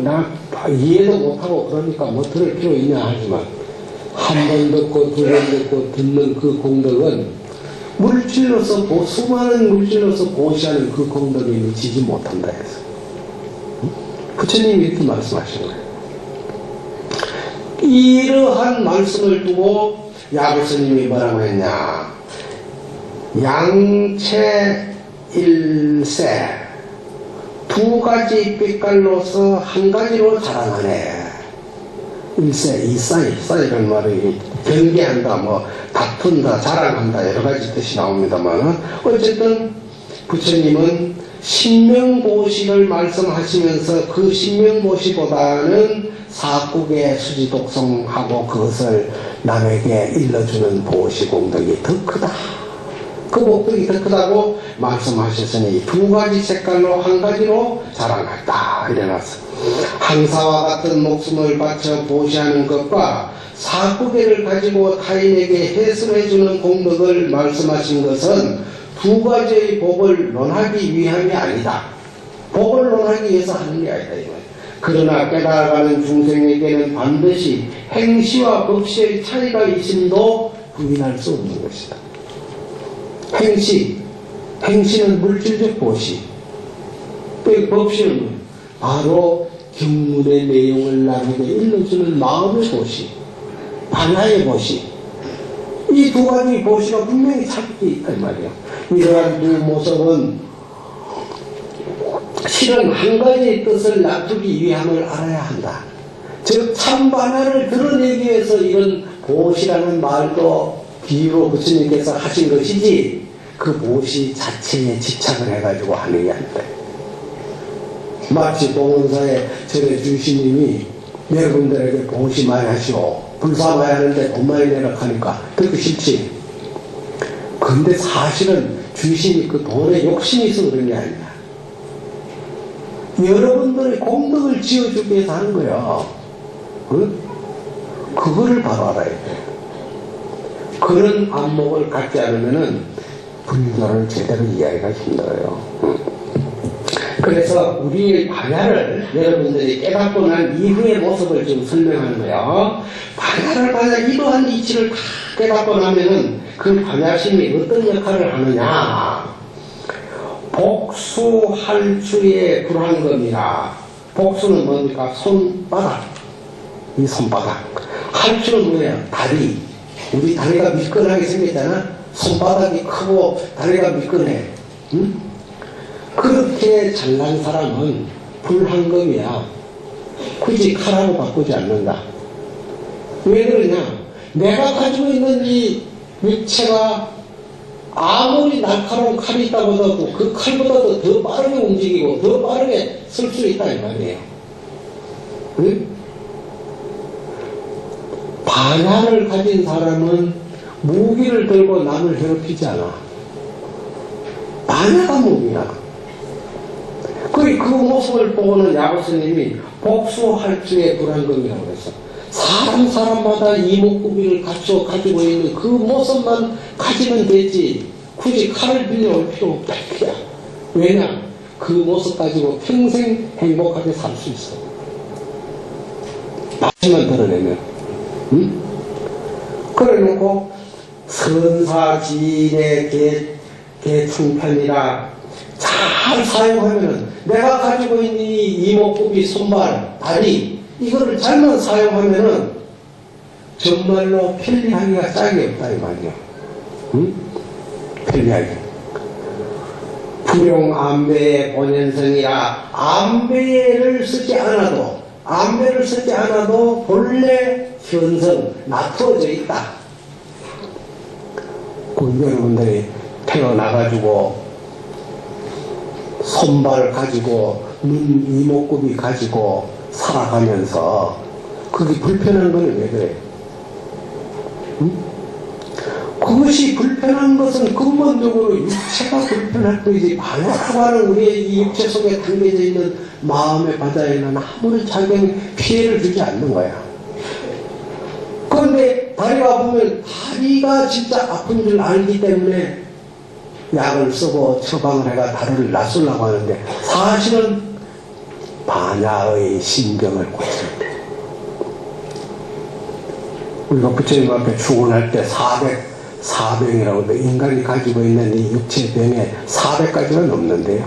나 이해도 못하고 그러니까 뭐 들을 필요 있냐 하지만 한 번 듣고 두 번 듣고 듣는 그 공덕은 물질로서 수많은 물질로서 보시하는 그 공덕이 미치지 못한다 해서 부처님이 이렇게 말씀하시는 거예요. 이러한 말씀을 두고 야부스님이 뭐라고 했냐, 양체 일세 두 가지 빛깔로서 한 가지로 자라나네. 일세 이사이라는 말이 경계한다, 뭐 다툰다, 자랑한다 여러 가지 뜻이 나옵니다만 어쨌든 부처님은 신명보시를 말씀하시면서 그 신명보시보다는 사국의 수지독성하고 그것을 남에게 일러주는 보시 공덕이 더 크다. 그 목적이 더 크다고 말씀하셨으니 두 가지 색깔로 한 가지로 자랑했다 이래놨어. 항사와 같은 목숨을 바쳐 보시하는 것과 사구계를 가지고 타인에게 해설해주는 공덕을 말씀하신 것은 두 가지의 법을 논하기 위함이 아니다. 법을 논하기 위해서 하는 게 아니다 이거예요. 그러나 깨달아가는 중생에게는 반드시 행시와 법시의 차이가 있음도 부인할 수 없는 것이다. 행시는 물질적 보시, 법시는 바로 경문의 내용을 남에게 일러주는 마음의 보시, 반야의 보시. 이 두 가지 보시가 분명히 차이가 있단 말이에요. 이러한 두 모습은 실은 한 가지의 뜻을 놔두기 위함을 알아야 한다. 즉 참반야를 드러내기 위해서 이런 보시라는 말도 비유로 부처님께서 하신 것이지 그 보시 자체에 집착을 해가지고 하는 게 아니다. 마치 봉헌사에 절에 주시님이 여러분들에게 보시 많이 하시오, 불사 많이 하는데 돈 많이 내라 하니까 듣기 싫지. 근데 사실은 주신이 그 돈에 욕심이 있어 그런 게 아니야. 여러분들의 공덕을 지어주기 위해서 하는 거야. 응? 그거를 바로 알아야 돼. 그런 안목을 갖지 않으면은 불교를 제대로 이해하기가 힘들어요. 그래서 우리의 반야를 여러분들이 깨닫고 난 이후의 모습을 지금 설명하는 거예요. 반야를 반야 이러한 이치를 다 깨닫고 나면은 그 반야심이 어떤 역할을 하느냐. 복수할주의 불황금이라. 복수는 뭡니까? 손바닥. 이 손바닥. 할주는 뭐예요? 다리. 우리 다리가 미끈하게 생겼잖아. 손바닥이 크고 다리가 미끈해. 응? 그렇게 잘난 사람은 불황금이야. 굳이 칼하고 바꾸지 않는다. 왜 그러냐? 내가 가지고 있는 이 육체가 아무리 날카로운 칼이 있다고 해도 그 칼보다도 더 빠르게 움직이고 더 빠르게 쓸 수 있다 이 말이에요. 응? 반야를 가진 사람은 무기를 들고 남을 괴롭히지 않아. 반야가 무기야. 그 모습을 보고는 야고스님이 복수할주의 불황금이라고 그랬어. 사람마다 이목구비를 가지고 있는 그 모습만 가지면 되지 굳이 칼을 빌려올 필요 없다 이거야. 왜냐? 그 모습 가지고 평생 행복하게 살 수 있어. 말씀만 드러내면. 응? 그래놓고 선사지인의 개충편이라 잘 사용하면은 내가 가지고 있는 이 이목구비, 손발, 다리 이거를 잘못 사용하면은 정말로 편리하기가 짝이 없다 이 말이야. 응? 편리하게. 불용암배의 본연성이라 암배를 쓰지 않아도 본래 현성 놔두어져 있다. 여러분들이 태어나가지고 손발 가지고 눈 이목구비 가지고 살아가면서 그게 불편한 건 왜 그래? 응? 그것이 불편한 것은 근본적으로 육체가 불편할 뿐이지 반야라고 하는 우리의 이 육체 속에 담겨져 있는 마음의 바다에는 아무런 작용 피해를 주지 않는 거야. 그런데 다리가 아프면 다리가 진짜 아픈 줄 알기 때문에 약을 쓰고 처방을 해가 다리를 낫으려고 하는데 사실은 반야의 신경을 고친대. 우리가 부처님 앞에 출근할 때 4병이라고 하는데 인간이 가지고 있는 이 육체병에 400가지가 넘는데요.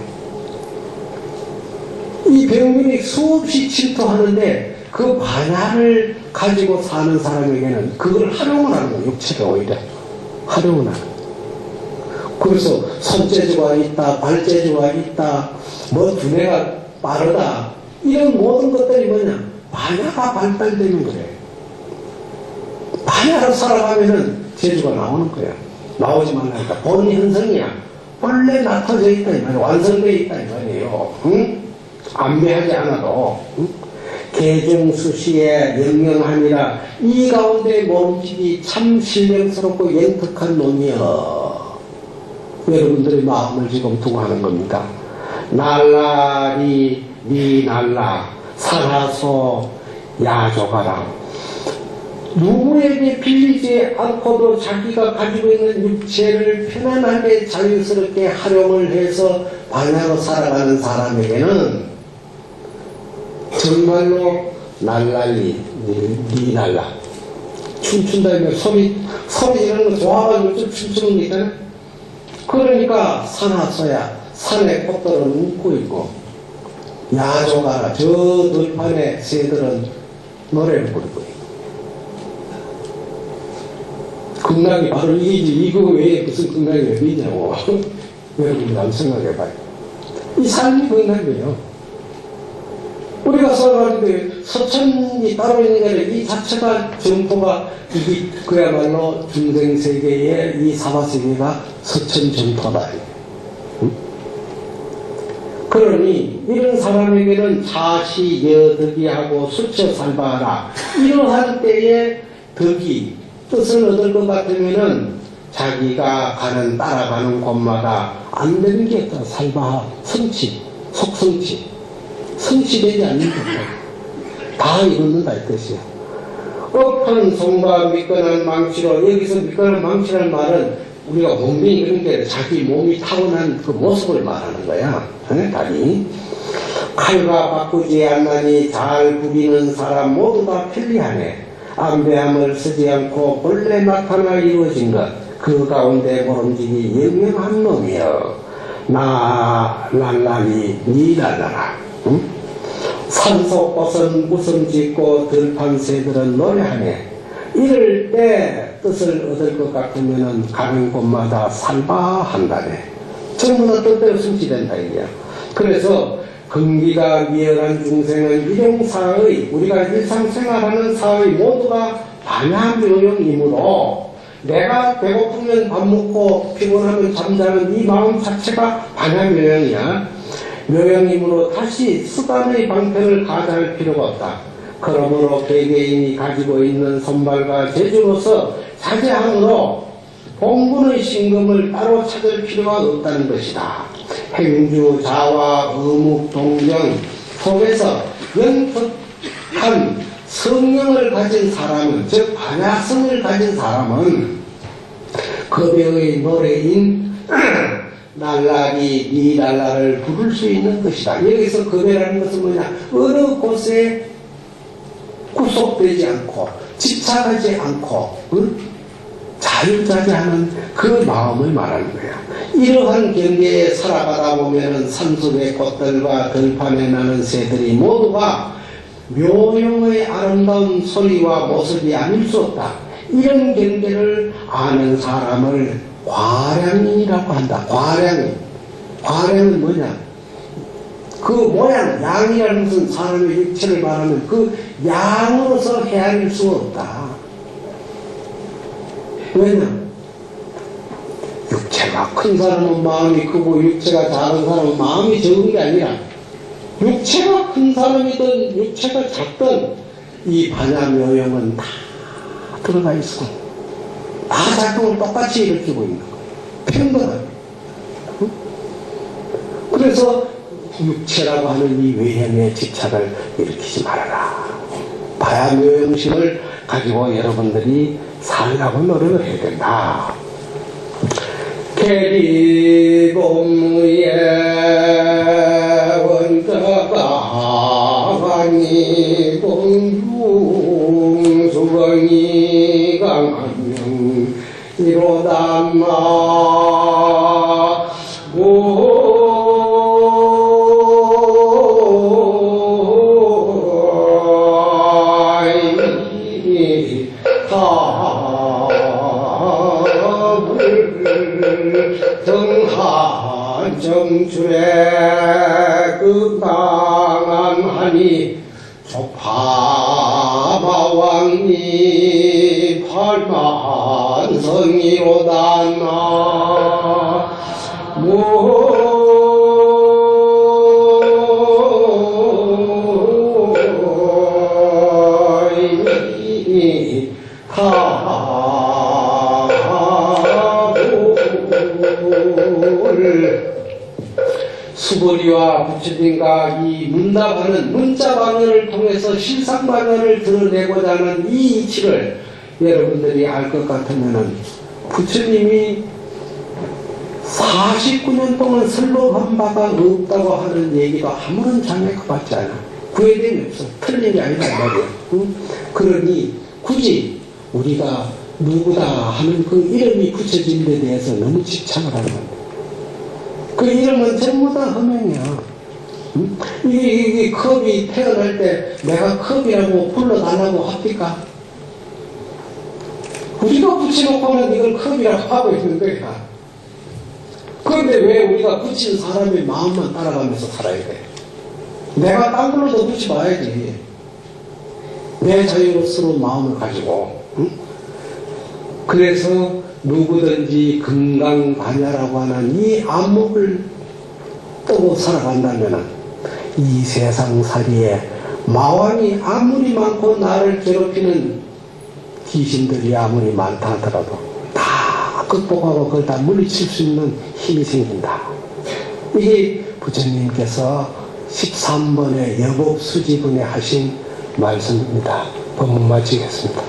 이 병들이 수없이 침투하는데 그 반야를 가지고 사는 사람에게는 그걸 활용을 하는 거예요. 육체가 오히려 활용을 하는 거예요. 그래서 손재주가 있다, 발재주가 있다, 뭐 두뇌가 빠르다, 이런 모든 것들이 뭐냐, 반야가 발달되는 거예요. 반야로 살아가면은 재주가 나오는 거예요. 나오지 말라니까 본 현성이야. 원래 나타져 있다 이 말이에요. 완성되어 있다 이 말이에요. 응? 안배하지 않아도. 응? 개중수시에 영영하니라. 이 가운데 몸집이 참 신령스럽고 영특한 놈이여. 여러분들의 마음을 지금 두고 하는 겁니다. 날라리 니 날라 살아서 야조가라. 누구에게 빌리지 않고도 자기가 가지고 있는 육체를 편안하게 자유스럽게 활용을 해서 반야로 살아가는 사람에게는 정말로 날라리 니 날라 춤춘다면 소리 지르는 거 좋아가지고 좀 춤추는 게 있잖아요. 그러니까 산하서야 산에 꽃들은 웃고 있고 야조가라 저 들판에 새들은 노래를 부르고 있고 극락이 바로 이게지. 이거 외에 무슨 극락이 왜 있냐고. 여러분들 한번 생각해봐요. 이 삶이 극락이에요. 우리가 살아가는데 서천이 따로 있는 게 아니라 이 자체가 점포가 이게 그야말로 중생세계의 이 사바세계가 서천 점포다. 응? 그러니 이런 사람에게는 자시 여덕이하고 수처 살바하라. 이러한 때에 덕이 뜻을 얻을 것 같으면은 자기가 따라가는 곳마다 안 되는 게 있다. 살바, 성취, 속성취. 성취되지 않는 것들. 다 이루는다 이 뜻이야. 업한 송과 미끈한 망치로, 여기서 미끈한 망치라는 말은 우리가 몸이 그런 게 자기 몸이 타고난 그 모습을 말하는 거야. 다리. 칼과 바꾸지 않나니 잘 부리는 사람 모두 다 편리하네. 안배함을 쓰지 않고 본래 나타나 이루어진 것, 그 가운데 모름지기 영영한 놈이여. 날라니 니 날라라. 응? 산속꽃은 웃음 짓고 들판 새들은 노래하네. 이럴 때 뜻을 얻을 것 같으면은 가는 곳마다 살바한다네. 전부 다 뜻대로 성취된다 이게야. 그래서 근기가 미열한 중생은 일용사의, 우리가 일상생활하는 사의 모두가 반야묘용이므로 내가 배고프면 밥 먹고 피곤하면 잠자는 이 마음 자체가 반야묘용이야. 묘용이므로 다시 수단의 방편을 가장할 필요가 없다. 그러므로 개개인이 가지고 있는 선발과 재주로서 자제함으로 본분의 신금을 따로 찾을 필요가 없다는 것이다. 행주, 자와, 의묵, 동정 속에서 영특한 성령을 가진 사람은, 즉 반야성을 가진 사람은 급여의 노래인 날라리, 니 날라를 부를 수 있는 것이다. 여기서 급여라는 것은 뭐냐? 어느 곳에 구속되지 않고 집착하지 않고 자유자재하는 그 마음을 말하는 거야. 이러한 경계에 살아가다 보면은 산속의 꽃들과 들판에 나는 새들이 모두가 묘용의 아름다운 소리와 모습이 아닐 수 없다. 이런 경계를 아는 사람을 과량이라고 한다. 과량은 뭐냐? 그 모양, 양이라는 것은 사람의 육체를 말하는 그 양으로서 헤아릴 수 없다. 왜냐? 육체가 큰 사람은 마음이 크고 육체가 작은 사람은 마음이 적은 게 아니라 육체가 큰 사람이든 육체가 작든 이 반야묘용은 다 들어가 있어. 다 작동을 똑같이 일으키고 있는 거예요. 평등하게. 그래서 육체라고 하는 이 외형의 집착을 일으키지 말아라. 반야묘용심을 가지고 여러분들이 살라고 노력을 해야 된다. 계리봉무에 원자가하니 공중수건이 강한명 이로담마 등한 정출에 극당함하니 족파마왕니 팔만성이로다나 수보리와 부처님과 이 문답하는 문자방언을 통해서 실상방언을 드러내고자 하는 이 이치를 여러분들이 알 것 같으면은 부처님이 49년 동안 설법한 바가 없다고 하는 얘기도 아무런 장애가 받지 않아. 구애됨이 없어. 틀린 게 아니란 말이야. 응? 그러니 굳이 우리가 누구다 하는 그 이름이 붙여진 데 대해서 너무 집착을 하는 겁니다. 그 이름은 전부 다 허명이야. 응? 이게 컵이 태어날 때 내가 컵이라고 불러달라고 합니까? 우리가 붙여놓고는 이걸 컵이라고 하고 있는 거야. 그런데 왜 우리가 붙인 사람의 마음만 따라가면서 살아야 돼? 내가 딴 걸로도 붙여봐야지. 내 자유스러운 마음을 가지고. 응? 그래서 누구든지 금강반야라고 하는 이 안목을 뜨고 살아간다면 이 세상살이에 마왕이 아무리 많고 나를 괴롭히는 귀신들이 아무리 많다 하더라도 다 극복하고 그걸 다 물리칠 수 있는 힘이 생긴다. 이게 부처님께서 13번의 여법수지분에 하신 말씀입니다. 법문 마치겠습니다.